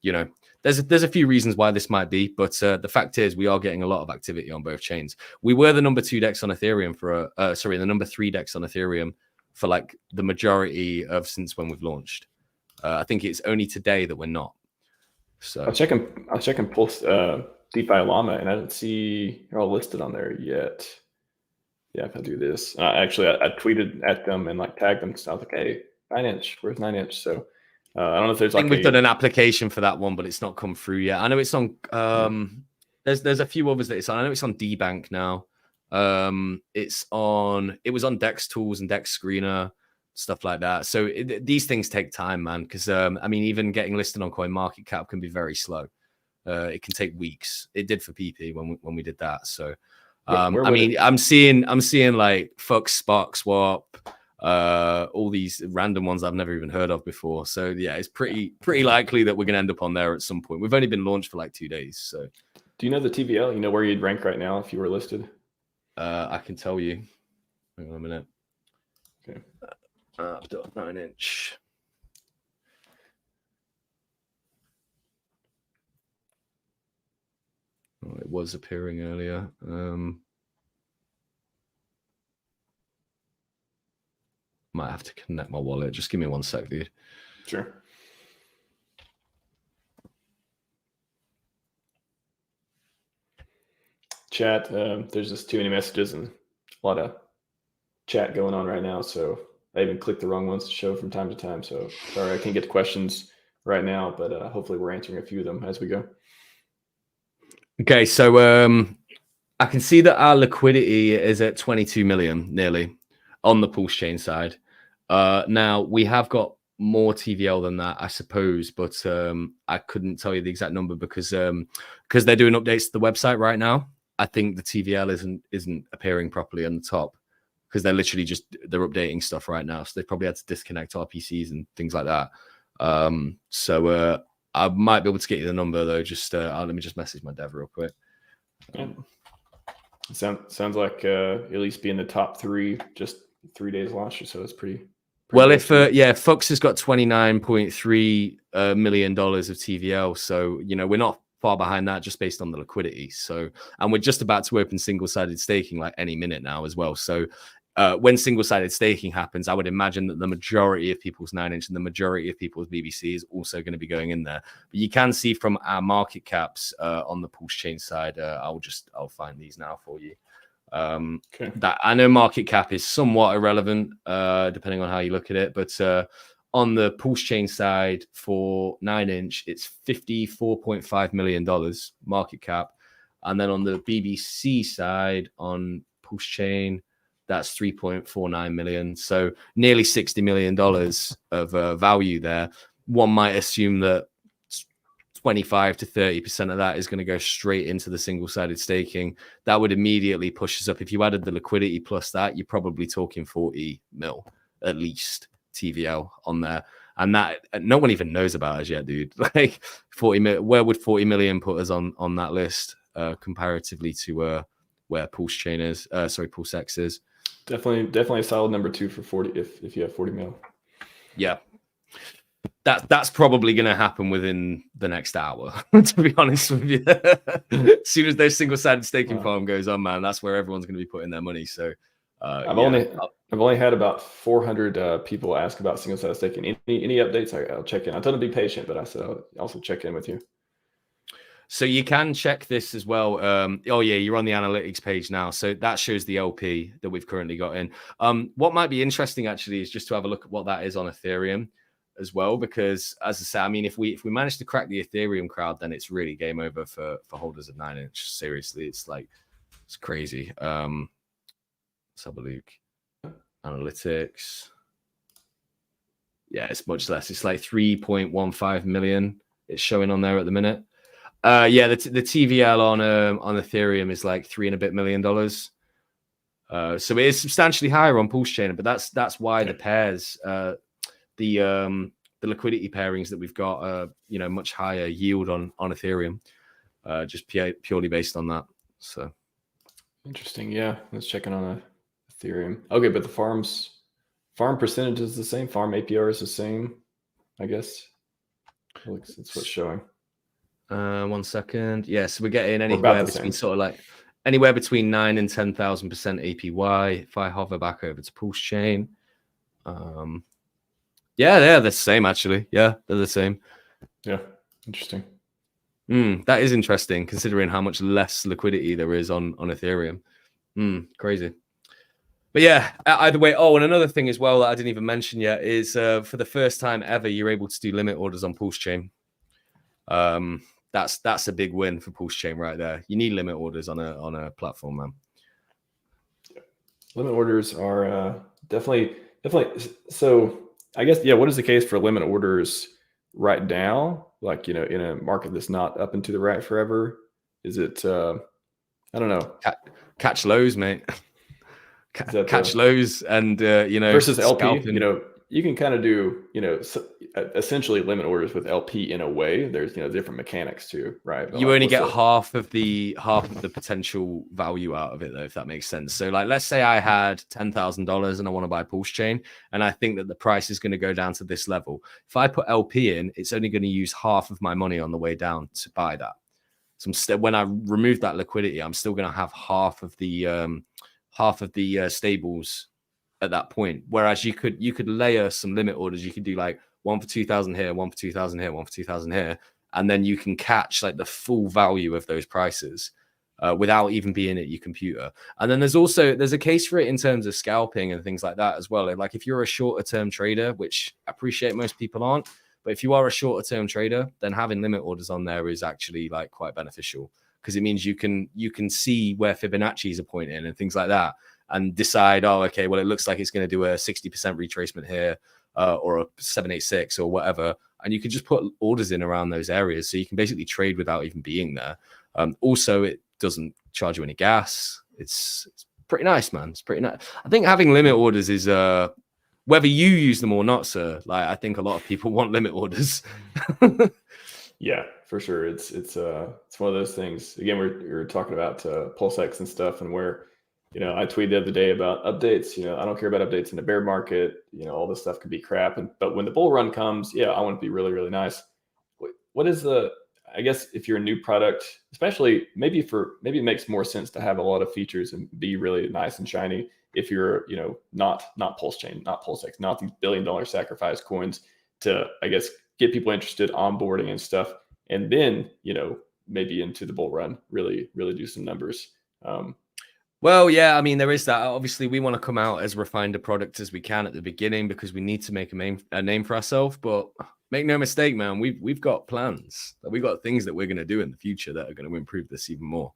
S2: you know, there's a few reasons why this might be, but the fact is we are getting a lot of activity on both chains. We were the number 2 DEX on Ethereum the number 3 DEX on Ethereum for like the majority of since when we've launched. I think it's only today that we're not. So I was
S1: checking Pulse DeFi Llama, and I didn't see you're all listed on there yet. Yeah, if I do this, actually, I tweeted at them and like tagged them. So I was like, "Hey, 9inch, where's 9inch?" So I don't know if there's like
S2: we've done an application for that one, but it's not come through yet. I know it's on. There's a few others that it's on. I know it's on DBank now. It was on Dex Tools and Dex Screener, stuff like that. So these things take time, man. Because I mean, even getting listed on CoinMarketCap can be very slow. It can take weeks. It did for PP when we did that. So I mean, I'm seeing like Fuck Spark Swap. All these random ones I've never even heard of before. So yeah, it's pretty likely that we're gonna end up on there at some point. We've only been launched for like 2 days. So
S1: do you know the TVL? You know where you'd rank right now if you were listed?
S2: I can tell you. Hang on a minute.
S1: Okay.
S2: 9inch. Oh, it was appearing earlier. Might have to connect my wallet. Just give me 1 sec, dude.
S1: Sure. Chat, there's just too many messages and a lot of chat going on right now. So I even clicked the wrong ones to show from time to time. So sorry, I can't get to questions right now, but hopefully we're answering a few of them as we go.
S2: Okay, so I can see that our liquidity is at 22 million nearly on the PulseChain side. Now we have got more TVL than that, I suppose, but I couldn't tell you the exact number because they're doing updates to the website right now. I think the TVL isn't appearing properly on the top. because they're literally they're updating stuff right now. So they probably had to disconnect RPCs and things like that. So I might be able to get you the number though. Just let me just message my dev real quick.
S1: Sounds like at least be in the top 3, just 3 days launched or so. It's pretty
S2: well, if Fux has got $29.3 million of TVL, so we're not far behind that just based on the liquidity. So, and we're just about to open single-sided staking like any minute now as well. So when single-sided staking happens, I would imagine that the majority of people's 9-inch and the majority of people's BBC is also going to be going in there. But you can see from our market caps on the PulseChain side, I'll find these now for you. That I know market cap is somewhat irrelevant depending on how you look at it, but on the PulseChain side for 9-inch, it's $54.5 million market cap, and then on the BBC side on PulseChain, that's 3.49 million. So nearly $60 million of value there. One might assume that 25 to 30% of that is going to go straight into the single-sided staking. That would immediately push us up. If you added the liquidity plus that, you're probably talking 40 mil at least TVL on there. And that no one even knows about us yet, dude. Like 40 million, where would 40 million put us on that list comparatively to where PulseChain is? PulseX is.
S1: Definitely a solid number 2 for 40 if you have 40 mil.
S2: Yeah. That's probably going to happen within the next hour, to be honest with you. As soon as those single-sided staking farm goes on, man, that's where everyone's going to be putting their money. So
S1: I've only had about 400 people ask about single-sided staking. Any updates? I'll check in. I told them to be patient, but I said I'll also check in with you.
S2: So you can check this as well. Oh yeah, you're on the analytics page now. So that shows the LP that we've currently got in. What might be interesting actually is just to have a look at what that is on Ethereum as well, because as I say, I mean, if we manage to crack the Ethereum crowd, then it's really game over for holders of 9-inch. Seriously, it's crazy. Let's have a look. Analytics. Yeah, it's much less. It's like 3.15 million. It's showing on there at the minute. Yeah, the TVL on Ethereum is like $3 and a bit million. So it is substantially higher on PulseChain, but that's why the pairs, the liquidity pairings that we've got are much higher yield on Ethereum, just purely based on that. So
S1: interesting. Yeah, let's check in on Ethereum. Okay, but the farm percentage is the same. Farm APR is the same, I guess. It's what's showing.
S2: 1 second. Yes, yeah, so we're getting anywhere between 9 and 10,000% APY. If I hover back over to PulseChain, yeah, they're the same actually. Yeah, they're the same.
S1: Yeah, interesting.
S2: That is interesting considering how much less liquidity there is on Ethereum. Crazy. But yeah, either way. Oh, and another thing as well that I didn't even mention yet is for the first time ever, you're able to do limit orders on PulseChain. That's a big win for PulseChain right there. You need limit orders on a platform, man.
S1: Limit orders are definitely. So I guess, yeah, what is the case for limit orders right now? Like, in a market that's not up and to the right forever? Is it, I don't know.
S2: Catch lows, mate. Catch lows and,
S1: versus LP,
S2: scalping.
S1: You can kind of do, essentially limit orders with LP in a way. There's, different mechanics too, right? But
S2: you only get half of the potential value out of it, though, if that makes sense. So, like, let's say I had $10,000 and I want to buy PulseChain, and I think that the price is going to go down to this level. If I put LP in, it's only going to use half of my money on the way down to buy that. So when I remove that liquidity, I'm still going to have half of the stables at that point. Whereas you could layer some limit orders. You could do like 1 for 2,000 here, 1 for 2,000 here, 1 for 2,000 here, and then you can catch like the full value of those prices without even being at your computer. And then there's a case for it in terms of scalping and things like that as well. Like if you're a shorter term trader, which I appreciate most people aren't, but if you are a shorter term trader, then having limit orders on there is actually like quite beneficial, because it means you can see where Fibonacci's are pointing and things like that, and decide, oh, okay, well, it looks like it's going to do a 60% retracement here, or a 786 or whatever, and you can just put orders in around those areas, so you can basically trade without even being there. Also, it doesn't charge you any gas. It's pretty nice, man. It's pretty nice. I think having limit orders is whether you use them or not, sir. Like, I think a lot of people want limit orders.
S1: Yeah, for sure. It's one of those things. Again, we're talking about PulseX and stuff, and where, you know, I tweeted the other day about updates. You know, I don't care about updates in the bear market. You know, all this stuff could be crap. But when the bull run comes, yeah, I want it to be really, really nice. What is I guess if you're a new product, especially maybe it makes more sense to have a lot of features and be really nice and shiny if you're, you know, not PulseChain, not PulseX, not these $1 billion sacrifice coins, to, I guess, get people interested, onboarding and stuff. And then, you know, maybe into the bull run, really, really do some numbers.
S2: Well, yeah, I mean, there is that. Obviously, we want to come out as refined a product as we can at the beginning because we need to make a name for ourselves. But make no mistake, man, we've got plans. We've got things that we're going to do in the future that are going to improve this even more.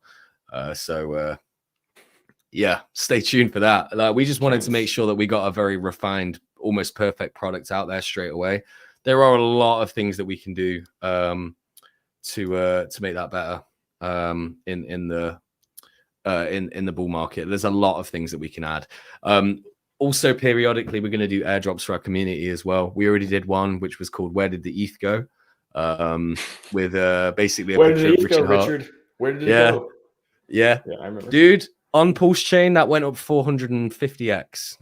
S2: Yeah, stay tuned for that. Like, we just wanted to make sure that we got a very refined, almost perfect product out there straight away. There are a lot of things that we can do to make that better in the bull market. There's a lot of things that we can add. Also, periodically, we're going to do airdrops for our community as well. We already did one, which was called "Where Did the ETH Go?" With basically a picture of Richard Hart.
S1: Richard? Where did it go?
S2: Yeah,
S1: I remember.
S2: Dude, on PulseChain, that went up 450x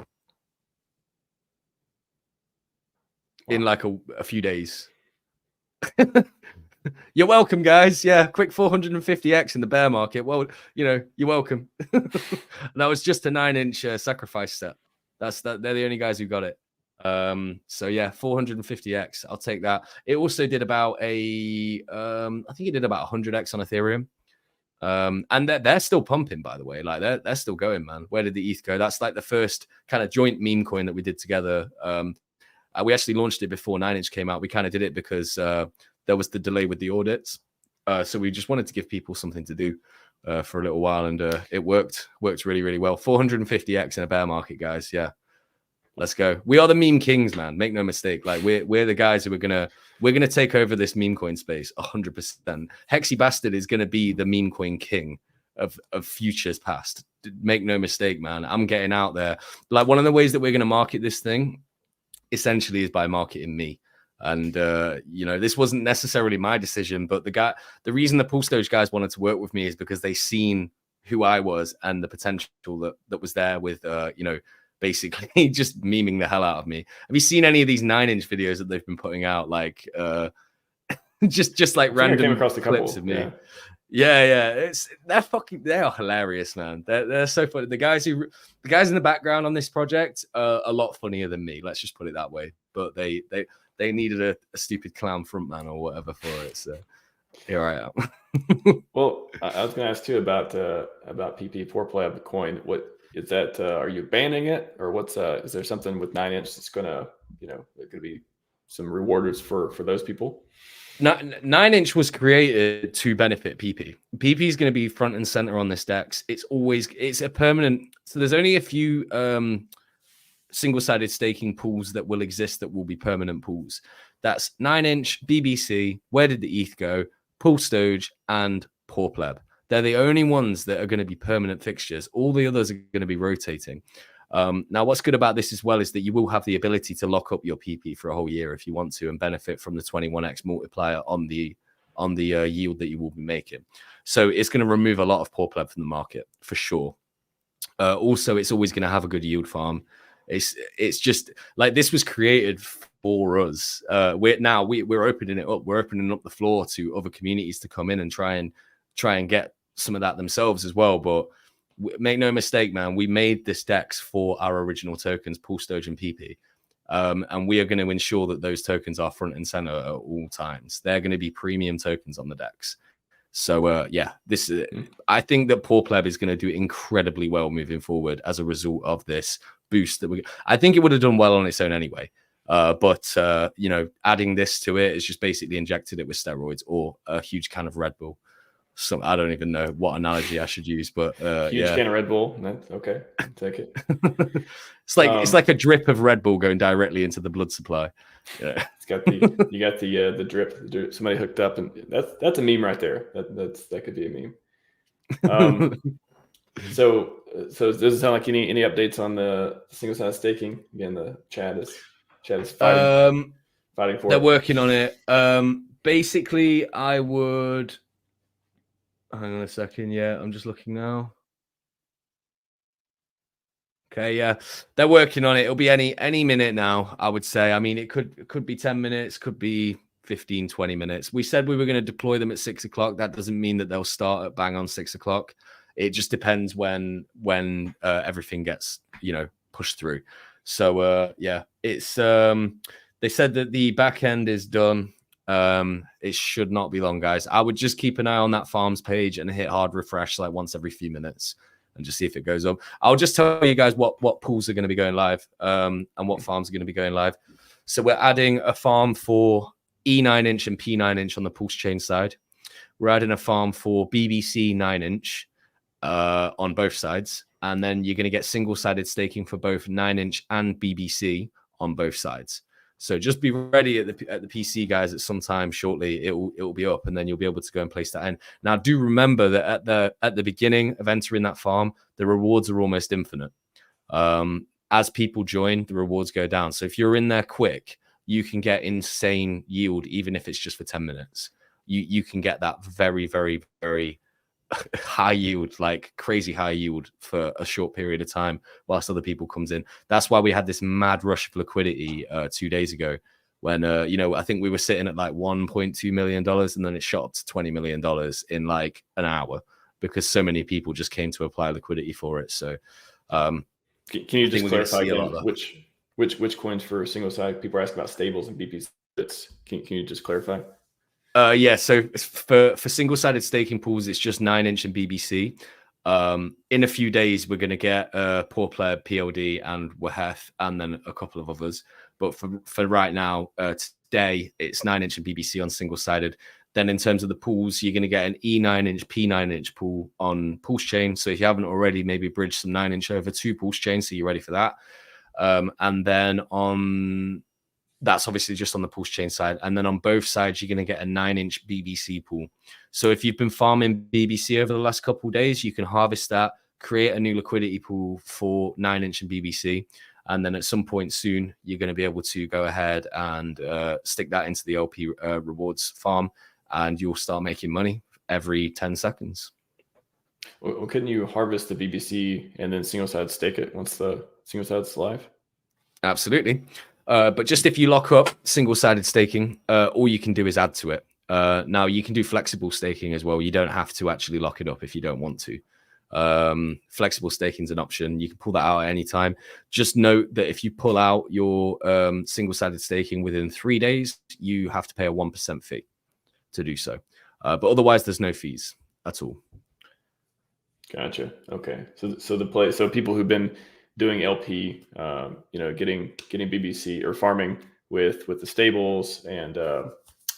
S2: in like a few days. You're welcome, guys. Yeah, quick 450x in the bear market. Well, you know, you're welcome. That was just a 9-inch sacrifice step. They're the only guys who got it. So yeah, 450x. I'll take that. It also did about I think it did about 100x on Ethereum. And they're still pumping, by the way. Like, they're still going, man. Where did the ETH go? That's like the first kind of joint meme coin that we did together. We actually launched it before 9-inch came out. We kind of did it because there was the delay with the audits. So we just wanted to give people something to do for a little while, and it worked really, really well. 450x in a bear market, guys. Yeah, let's go. We are the meme kings, man. Make no mistake. Like, we're the guys who we're gonna take over this meme coin space 100%. HexyBastard is gonna be the meme coin king of futures past. Make no mistake, man. I'm getting out there. Like, one of the ways that we're gonna market this thing essentially is by marketing me. And you know, this wasn't necessarily my decision, but the reason the PulseDoge guys wanted to work with me is because they seen who I was and the potential that was there with you know, basically just memeing the hell out of me. Have you seen any of these 9-inch videos that they've been putting out? Like just like random clips of me. Yeah. They are hilarious, man. They're so funny. The guys in the background on this project are a lot funnier than me. Let's just put it that way. But they needed a stupid clown frontman or whatever for it. So here I am.
S1: Well, I was going to ask too about PP Poor Pleb coin. What is that? Are you banning it, or what's? Is there something with 9-inch that's gonna, you know, there could be some rewarders for those people?
S2: 9-inch was created to benefit PP. PP is going to be front and center on this DEX. It's a permanent. So there's only a few single-sided staking pools that will exist that will be permanent pools. That's 9-inch, BBC, Where Did the ETH Go, PulseDoge, and Poor Pleb. They're the only ones that are going to be permanent fixtures. All the others are going to be rotating. Now, what's good about this as well is that you will have the ability to lock up your PP for a whole year if you want to, and benefit from the 21x multiplier on the yield that you will be making. So it's going to remove a lot of Poor Pleb from the market for sure. Also, it's always going to have a good yield farm. It's just like, this was created for us. We're opening it up. We're opening up the floor to other communities to come in and try and get some of that themselves as well. But make no mistake, man, we made this DEX for our original tokens, PulseDoge and PP. And we are going to ensure that those tokens are front and center at all times. They're going to be premium tokens on the DEX. So yeah, I think that Poor Pleb is going to do incredibly well moving forward as a result of this boost that I think it would have done well on its own anyway. But you know, adding this to it is just basically injected it with steroids or a huge can of Red Bull. So I don't even know what analogy I should use, but
S1: huge can of Red Bull. That's okay. Take it.
S2: It's like a drip of Red Bull going directly into the blood supply. Yeah.
S1: It's got the drip. Somebody hooked up, and that's a meme right there. That could be a meme. So So does it sound like any updates on the single-sided staking? Again, the chat is fighting for
S2: they're
S1: it.
S2: working on it. Basically, I would hang on a second. Yeah, I'm just looking now. Okay, yeah, they're working on it. It'll be any minute now, I would say. I mean, it could be 10 minutes, could be 15, 20 minutes. We said we were going to deploy them at 6 o'clock. That doesn't mean that they'll start at bang on 6 o'clock. It just depends when everything gets, pushed through. So yeah, it's they said that the back end is done. It should not be long, guys. I would just keep an eye on that farms page and hit hard refresh like once every few minutes and just see if it goes up. I'll just tell you guys what pools are going to be going live and what farms are going to be going live. So we're adding a farm for E9 inch and P9 inch on the PulseChain side. We're adding a farm for BBC 9 inch on both sides. And then you're going to get single-sided staking for both 9 inch and BBC on both sides. So just be ready at the PC, guys, at some time shortly. It will be up, and then you'll be able to go and place that in. Now, do remember that at the beginning of entering that farm, the rewards are almost infinite. As people join, the rewards go down. So if you're in there quick, you can get insane yield, even if it's just for 10 minutes. You can get that very, very, very high yield, like crazy high yield for a short period of time whilst other people comes in. That's why we had this mad rush of liquidity 2 days ago when I think we were sitting at like $1.2 million and then it shot up to $20 million in like an hour because so many people just came to apply liquidity for it. So can
S1: you just clarify again which coins for single side? People are asking about stables and BPs. Can you just clarify?
S2: Yeah, so for single-sided staking pools, it's just 9 inch and BBC. In a few days, we're going to get Poor Pleb, PLD, and Waheth, and then a couple of others. But for right now, today, it's 9 inch and BBC on single-sided. Then in terms of the pools, you're going to get an E9 inch, P9 inch pool on PulseChain. So if you haven't already, maybe bridge some 9 inch over to PulseChain, so you're ready for that. And then that's obviously just on the PulseChain side. And then on both sides, you're going to get a 9 inch BBC pool. So if you've been farming BBC over the last couple of days, you can harvest that, create a new liquidity pool for 9 inch and BBC. And then at some point soon, you're going to be able to go ahead and stick that into the LP rewards farm, and you'll start making money every 10 seconds.
S1: Well, couldn't you harvest the BBC and then single-sided stake it once the single-sided's live?
S2: Absolutely. But just if you lock up single-sided staking, all you can do is add to it. Now, you can do flexible staking as well. You don't have to actually lock it up if you don't want to. Flexible staking is an option. You can pull that out at any time. Just note that if you pull out your single-sided staking within 3 days, you have to pay a 1% fee to do so. But otherwise, there's no fees at all.
S1: Gotcha. Okay. So people who've been doing LP, getting BBC or farming with the stables and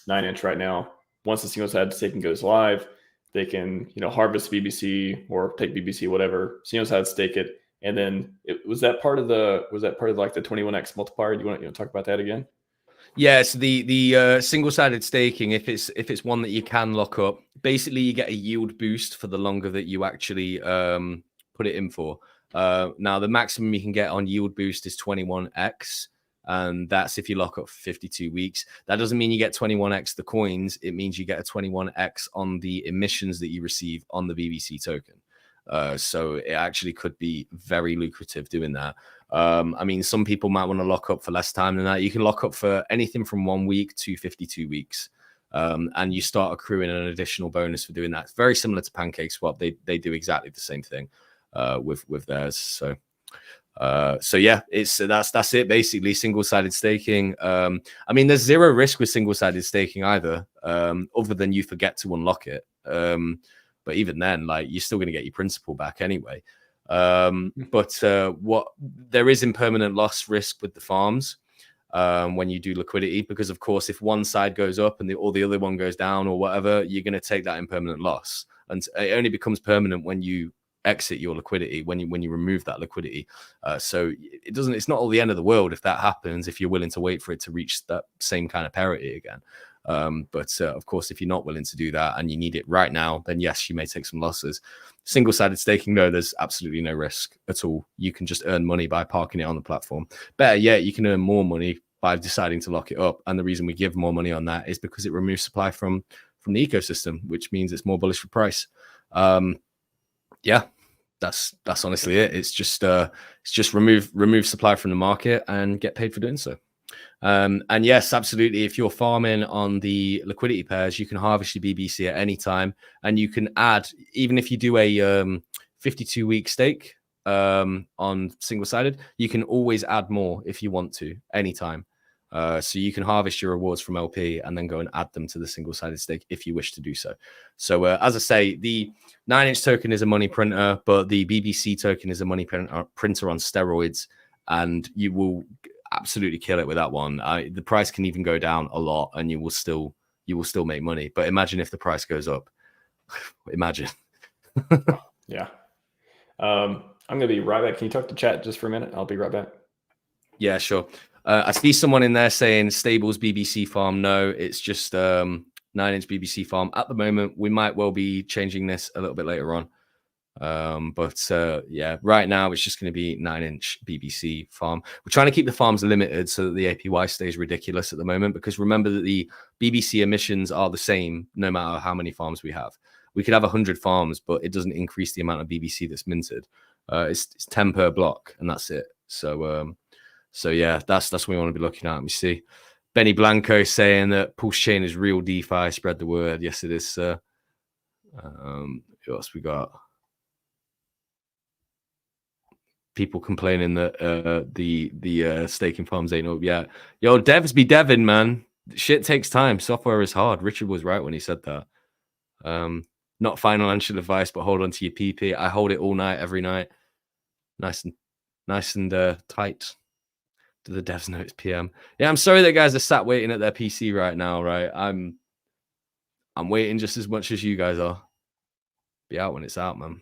S1: 9 inch right now. Once the single-sided staking goes live, they can harvest BBC or take BBC, whatever, single-sided stake it, and then was that part of like the 21x multiplier? Do you want to talk about that again?
S2: Yeah, so the single-sided staking, if it's one that you can lock up, basically you get a yield boost for the longer that you actually put it in for. Now, the maximum you can get on yield boost is 21x, and that's if you lock up for 52 weeks. That doesn't mean you get 21x the coins. It means you get a 21x on the emissions that you receive on the BBC token. So it actually could be very lucrative doing that. I mean, some people might want to lock up for less time than that. You can lock up for anything from 1 week to 52 weeks. And you start accruing an additional bonus for doing that. It's very similar to PancakeSwap. They do exactly the same thing with theirs. So yeah, that's it basically. Single-sided staking. I mean, there's zero risk with single-sided staking either, other than you forget to unlock it. But even then, like, you're still going to get your principal back anyway. But what there is impermanent loss risk with the farms when you do liquidity, because of course, if one side goes up and the other one goes down or whatever, you're going to take that impermanent loss, and it only becomes permanent when you exit your liquidity when you remove that liquidity. So it's not all the end of the world if that happens, if you're willing to wait for it to reach that same kind of parity again. But of course, if you're not willing to do that and you need it right now, then yes, you may take some losses. Single-sided staking, no, there's absolutely no risk at all. You can just earn money by parking it on the platform. Better yet, you can earn more money by deciding to lock it up. And the reason we give more money on that is because it removes supply from the ecosystem, which means it's more bullish for price. Yeah, that's honestly it. It's just remove supply from the market and get paid for doing so. And yes, absolutely. If you're farming on the liquidity pairs, you can harvest your BBC at any time, and you can add, even if you do a 52-week stake on single-sided, you can always add more if you want to, anytime. So you can harvest your rewards from LP and then go and add them to the single-sided stake if you wish to do so. So as I say, the 9-inch token is a money printer, but the BBC token is a money printer on steroids, and you will absolutely kill it with that one. The price can even go down a lot, and you will still make money. But imagine if the price goes up. Imagine.
S1: Yeah. I'm gonna be right back. Can you talk to chat just for a minute? I'll be right back.
S2: Yeah, sure. I see someone in there saying Stables BBC farm. No, it's just 9-inch BBC farm at the moment. We might well be changing this a little bit later on. But yeah, right now it's just going to be 9-inch BBC farm. We're trying to keep the farms limited so that the APY stays ridiculous at the moment, because remember that the BBC emissions are the same no matter how many farms we have. We could have 100 farms, but it doesn't increase the amount of BBC that's minted. It's 10 per block, and that's it. So yeah, that's what we want to be looking at. Let me see. Benny Blanco saying that PulseChain is real DeFi. Spread the word. Yes, it is, sir. Who else we got? People complaining that the staking farms ain't up yet. Yo, devs be devin, man. Shit takes time. Software is hard. Richard was right when he said that. Not financial advice, but hold on to your PP. I hold it all night, every night. Nice and tight. Do the devs know it's PM? Yeah, I'm sorry that guys are sat waiting at their PC right now, right? I'm waiting just as much as you guys are. Be out when it's out, man.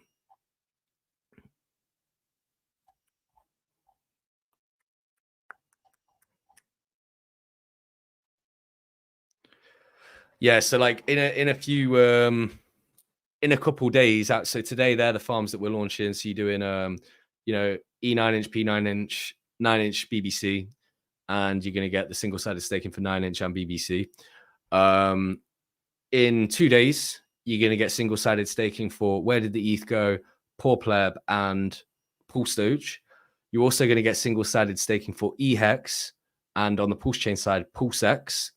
S2: Yeah, so like in a couple days out. So today they're the farms that we're launching. So you're doing E9-inch, P9-inch, 9-inch BBC, and you're going to get the single-sided staking for 9-inch and BBC. In 2 days, you're going to get single-sided staking for Where Did the ETH Go, Poor Pleb, and Pulse Doge. You're also going to get single-sided staking for eHex, and on the PulseChain side, PulseX.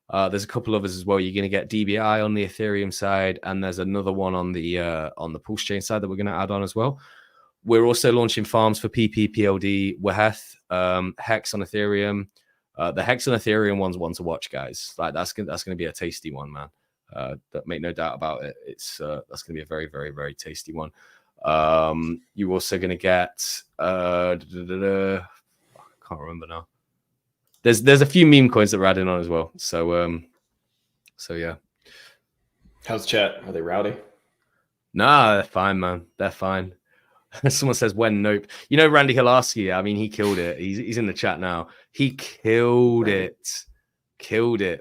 S2: There's a couple others as well. You're going to get DBI on the Ethereum side, and there's another one on the PulseChain side that we're going to add on as well. We're also launching farms for PP, PLD, Waheth, Hex on Ethereum. The Hex on Ethereum one's one to watch, guys. Like that's going to be a tasty one, man. That make no doubt about it. It's that's going to be a very, very, very tasty one. You're also going to get I can't remember now. There's a few meme coins that we're adding on as well. So yeah.
S1: How's chat? Are they rowdy?
S2: Nah, they're fine, man. They're fine. Someone says when nope. You know Randy Hilarski, I mean, he killed it. He's in the chat now. He killed it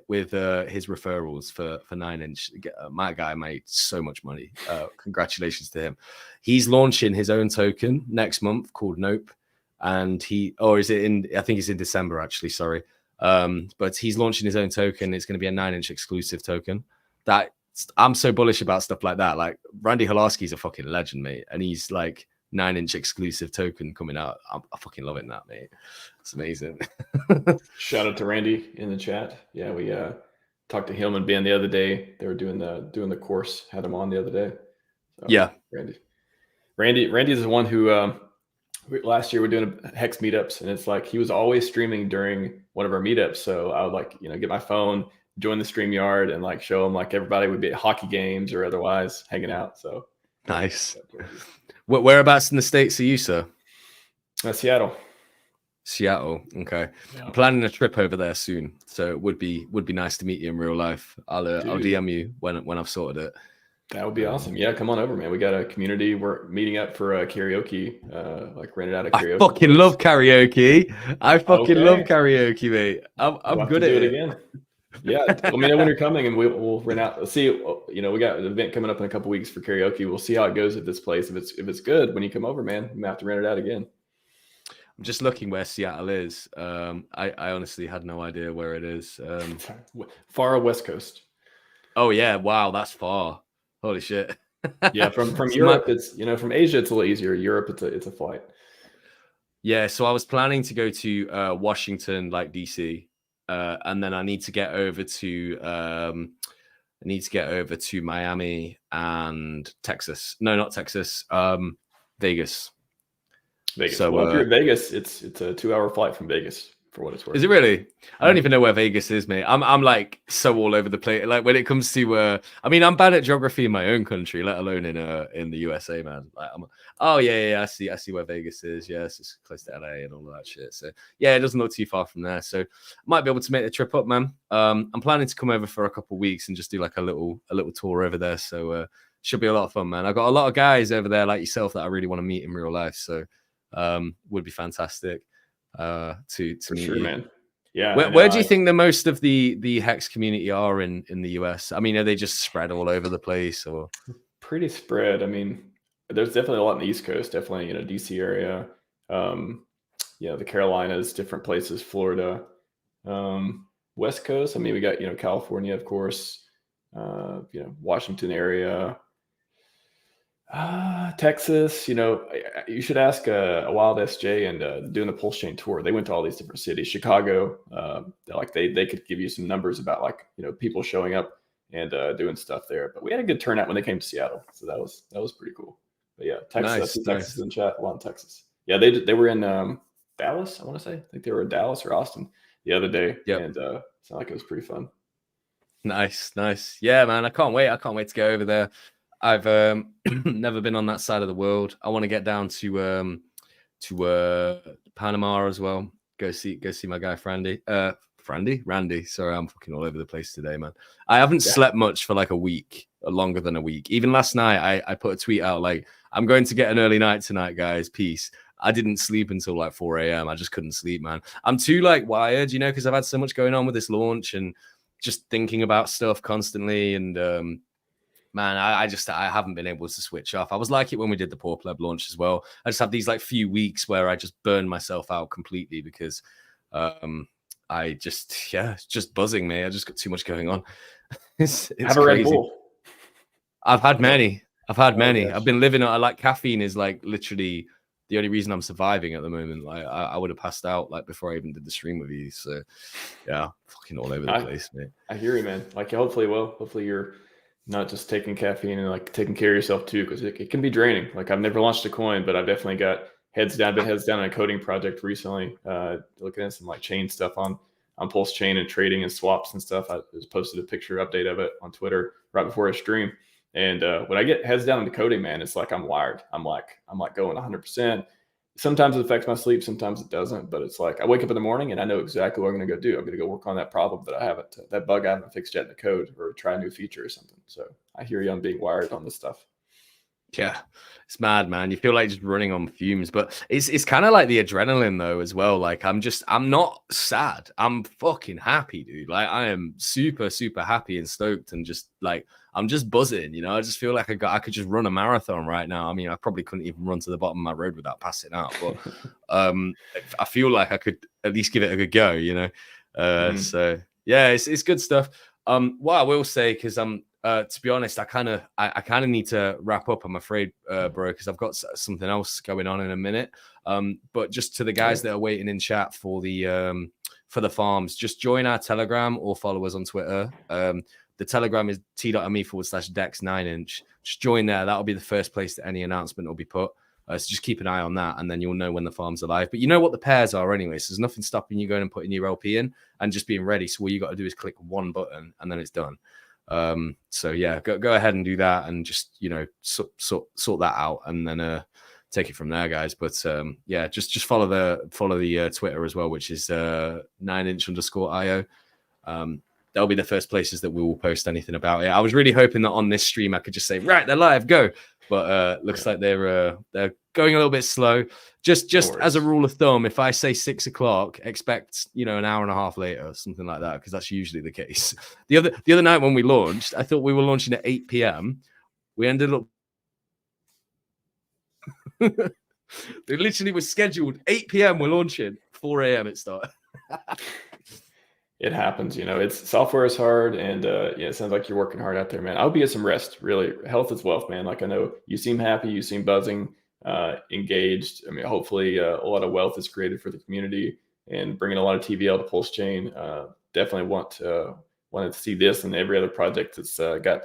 S2: with his referrals for 9-inch. My guy made so much money. Congratulations to him. He's launching his own token next month called Nope. And I think it's in December, actually, sorry. But he's launching his own token. It's going to be a 9-inch exclusive token. That I'm so bullish about stuff like that. Like Randy Hilarski's a fucking legend, mate. And he's like 9-inch exclusive token coming out. I'm fucking loving that, mate. It's amazing.
S1: Shout out to Randy in the chat. Yeah, we talked to him and Ben the other day. They were doing the course. Had him on the other day. So,
S2: yeah,
S1: Randy is the one who last year we're doing Hex meetups, and it's like he was always streaming during one of our meetups. So I would get my phone, join the StreamYard, and like show him like everybody would be at hockey games or otherwise hanging out. So
S2: nice. Whereabouts in the States are you, sir?
S1: Seattle.
S2: Okay.
S1: Yeah.
S2: I'm planning a trip over there soon, so it would be nice to meet you in real life. I'll DM you when I've sorted it.
S1: That would be awesome. Yeah, come on over, man. We got a community. We're meeting up for a karaoke, like rented out a karaoke.
S2: I fucking love karaoke. I fucking love
S1: Okay.
S2: karaoke, mate. I'm
S1: We'll
S2: good
S1: have to
S2: at
S1: do it
S2: it.
S1: again. Yeah, let me know when you're coming, and we'll rent out. Let's see. You know, we got an event coming up in a couple weeks for karaoke. We'll see how it goes at this place. If it's good, when you come over, man, we might have to rent it out again.
S2: I'm just looking where Seattle is. I honestly had no idea where it is.
S1: Far West Coast.
S2: Oh yeah, wow, that's far. Holy shit.
S1: Yeah, from Europe, it's from Asia, it's a little easier. Europe, it's a flight.
S2: Yeah, so I was planning to go to Washington, like DC, and then I need to get over to Miami and Texas. No, not Texas. Vegas.
S1: Vegas.
S2: So,
S1: well, if you're in Vegas, it's a 2-hour flight from Vegas, for what it's worth.
S2: Is it really? I don't even know where Vegas is, mate. I'm like so all over the place. Like when it comes to, I mean, I'm bad at geography in my own country, let alone in the USA, man. Like, I see where Vegas is. Yes, it's close to LA and all of that shit. So yeah, it doesn't look too far from there. So might be able to make the trip up, man. I'm planning to come over for a couple of weeks and just do like a little tour over there. So should be a lot of fun, man. I got a lot of guys over there like yourself that I really want to meet in real life. So would be fantastic. To
S1: for
S2: meet
S1: sure,
S2: you.
S1: man. Yeah.
S2: Where do you think the most of the Hex community are in the US? I mean, are they just spread all over the place or?
S1: Pretty spread. I mean, there's definitely a lot in the East Coast, definitely, DC area. The Carolinas, different places, Florida, West Coast. I mean, we got, California, of course, Washington area, Texas. You should ask a Wild SJ and doing the PulseChain tour. They went to all these different cities. Chicago, they could give you some numbers about people showing up and doing stuff there. But we had a good turnout when they came to Seattle, so that was pretty cool. But yeah, Texas, Texas in chat, a lot in Texas. Yeah, they were in Dallas. I want to say, I think they were in Dallas or Austin the other day, and sounded like it was pretty fun.
S2: Nice. Yeah, man, I can't wait to go over there. I've never been on that side of the world. I want to get down to Panama as well. Go see my guy Randy. Sorry, I'm fucking all over the place today, man. I haven't slept much for like a week, or longer than a week. Even last night, I put a tweet out like, I'm going to get an early night tonight, guys. Peace. I didn't sleep until like 4 a.m. I just couldn't sleep, man. I'm too like wired, because I've had so much going on with this launch and just thinking about stuff constantly. And man, I haven't been able to switch off. I was like it when we did the Poor Pleb launch as well. I just have these like few weeks where I just burn myself out completely because it's just buzzing me. I just got too much going on. It's
S1: have a Red Bull.
S2: I've had many. Gosh. I've been living on, like caffeine is like literally the only reason I'm surviving at the moment. Like I would have passed out like before I even did the stream with you. So yeah, fucking all over the place, mate.
S1: I hear you, man. Like hopefully you're not just taking caffeine and like taking care of yourself too, because it can be draining. Like I've never launched a coin, but I've definitely got heads down on a coding project recently, looking at some like chain stuff on PulseChain and trading and swaps and stuff. I just posted a picture update of it on Twitter right before I stream. And when I get heads down into coding, man, it's like I'm wired. I'm like going 100%. Sometimes it affects my sleep, sometimes it doesn't. But it's like I wake up in the morning and I know exactly what I'm going to go do. I'm going to go work on that problem that bug I haven't fixed yet in the code, or try a new feature or something. So I hear you on being wired on this stuff.
S2: Yeah, it's mad, man. You feel like just running on fumes, but it's kind of like the adrenaline though as well. Like I'm not sad. I'm fucking happy, dude. Like I am super, super happy and stoked, and just like I'm just buzzing. I just feel like I could just run a marathon right now. I mean, I probably couldn't even run to the bottom of my road without passing out, but I feel like I could at least give it a good go. So yeah, it's good stuff. What I will say, because to be honest, I kind of need to wrap up, I'm afraid, bro, because I've got something else going on in a minute. But just to the guys that are waiting in chat for the farms, just join our Telegram or follow us on Twitter. The Telegram is t.me/dex 9inch. Just join there. That'll be the first place that any announcement will be put. So just keep an eye on that, and then you'll know when the farms are live. But you know what the pairs are anyway, so there's nothing stopping you going and putting your LP in and just being ready. So all you got to do is click one button, and then it's done. So yeah, go ahead and do that, and just sort that out, and then take it from there, guys. But yeah, just follow the Twitter as well, which is 9inch_IO. they'll be the first places that we will post anything about it. I was really hoping that on this stream I could just say, right, they're live, go. But looks like they're going a little bit slow. Just as a rule of thumb, if I say 6 o'clock, expect an hour and a half later, something like that, because that's usually the case. The other night when we launched, I thought we were launching at 8 p.m. We ended up they literally was scheduled 8 p.m. We're launching 4 a.m. it started.
S1: It happens, it's software is hard, and it sounds like you're working hard out there, man. I hope you get some rest. Really, health is wealth, man. Like, I know you seem happy, you seem buzzing, engaged. I mean, hopefully a lot of wealth is created for the community, and bringing a lot of TVL to PulseChain. Definitely wanted to see this and every other project that's got,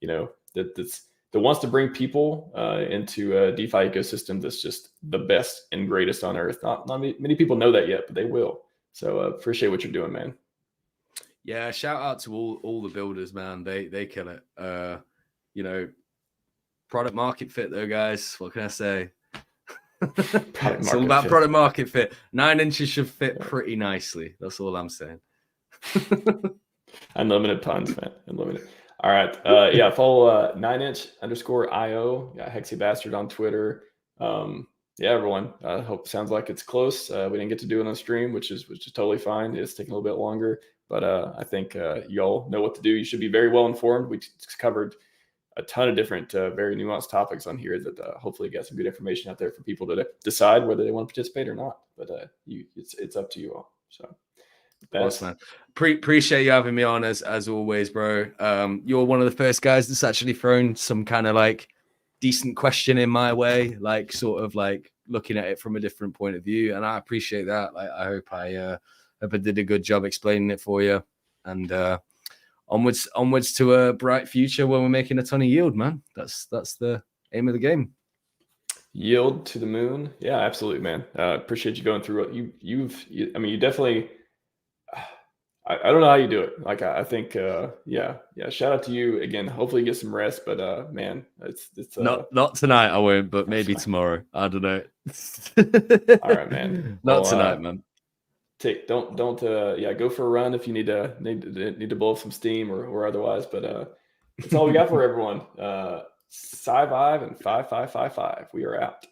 S1: that wants to bring people into a DeFi ecosystem that's just the best and greatest on earth. Not many people know that yet, but they will. So appreciate what you're doing, man.
S2: Yeah, shout out to all the builders, man. They kill it. Product market fit though, guys. What can I say? It's all about product market fit. 9 inches should fit pretty nicely. That's all I'm saying.
S1: Unlimited puns, man. Unlimited. All right. Follow 9inch_IO. Yeah, HexyBastard on Twitter. Everyone. I hope sounds like it's close. We didn't get to do it on stream, which is totally fine. It's taking a little bit longer, but I think y'all know what to do. You should be very well informed. We covered a ton of different, very nuanced topics on here that hopefully get some good information out there for people to decide whether they want to participate or not. But it's up to you all. So.
S2: Awesome, man. Appreciate you having me on as always, bro. You're one of the first guys that's actually thrown some kind of like decent question in my way, like sort of like looking at it from a different point of view, and I appreciate that. Like, I hope I did a good job explaining it for you, and onwards to a bright future where we're making a ton of yield, man. That's the aim of the game.
S1: Yield to the moon. Yeah, absolutely, man. Appreciate you going through what you definitely. I don't know how you do it. Like, I think, shout out to you again. Hopefully you get some rest, but man, it's
S2: not tonight. I won't, but maybe tomorrow. I don't know.
S1: All right, man.
S2: Not tonight, man.
S1: Don't go for a run if you need to blow up some steam or otherwise. But that's all we got for everyone. Scivive and 5555. We are out.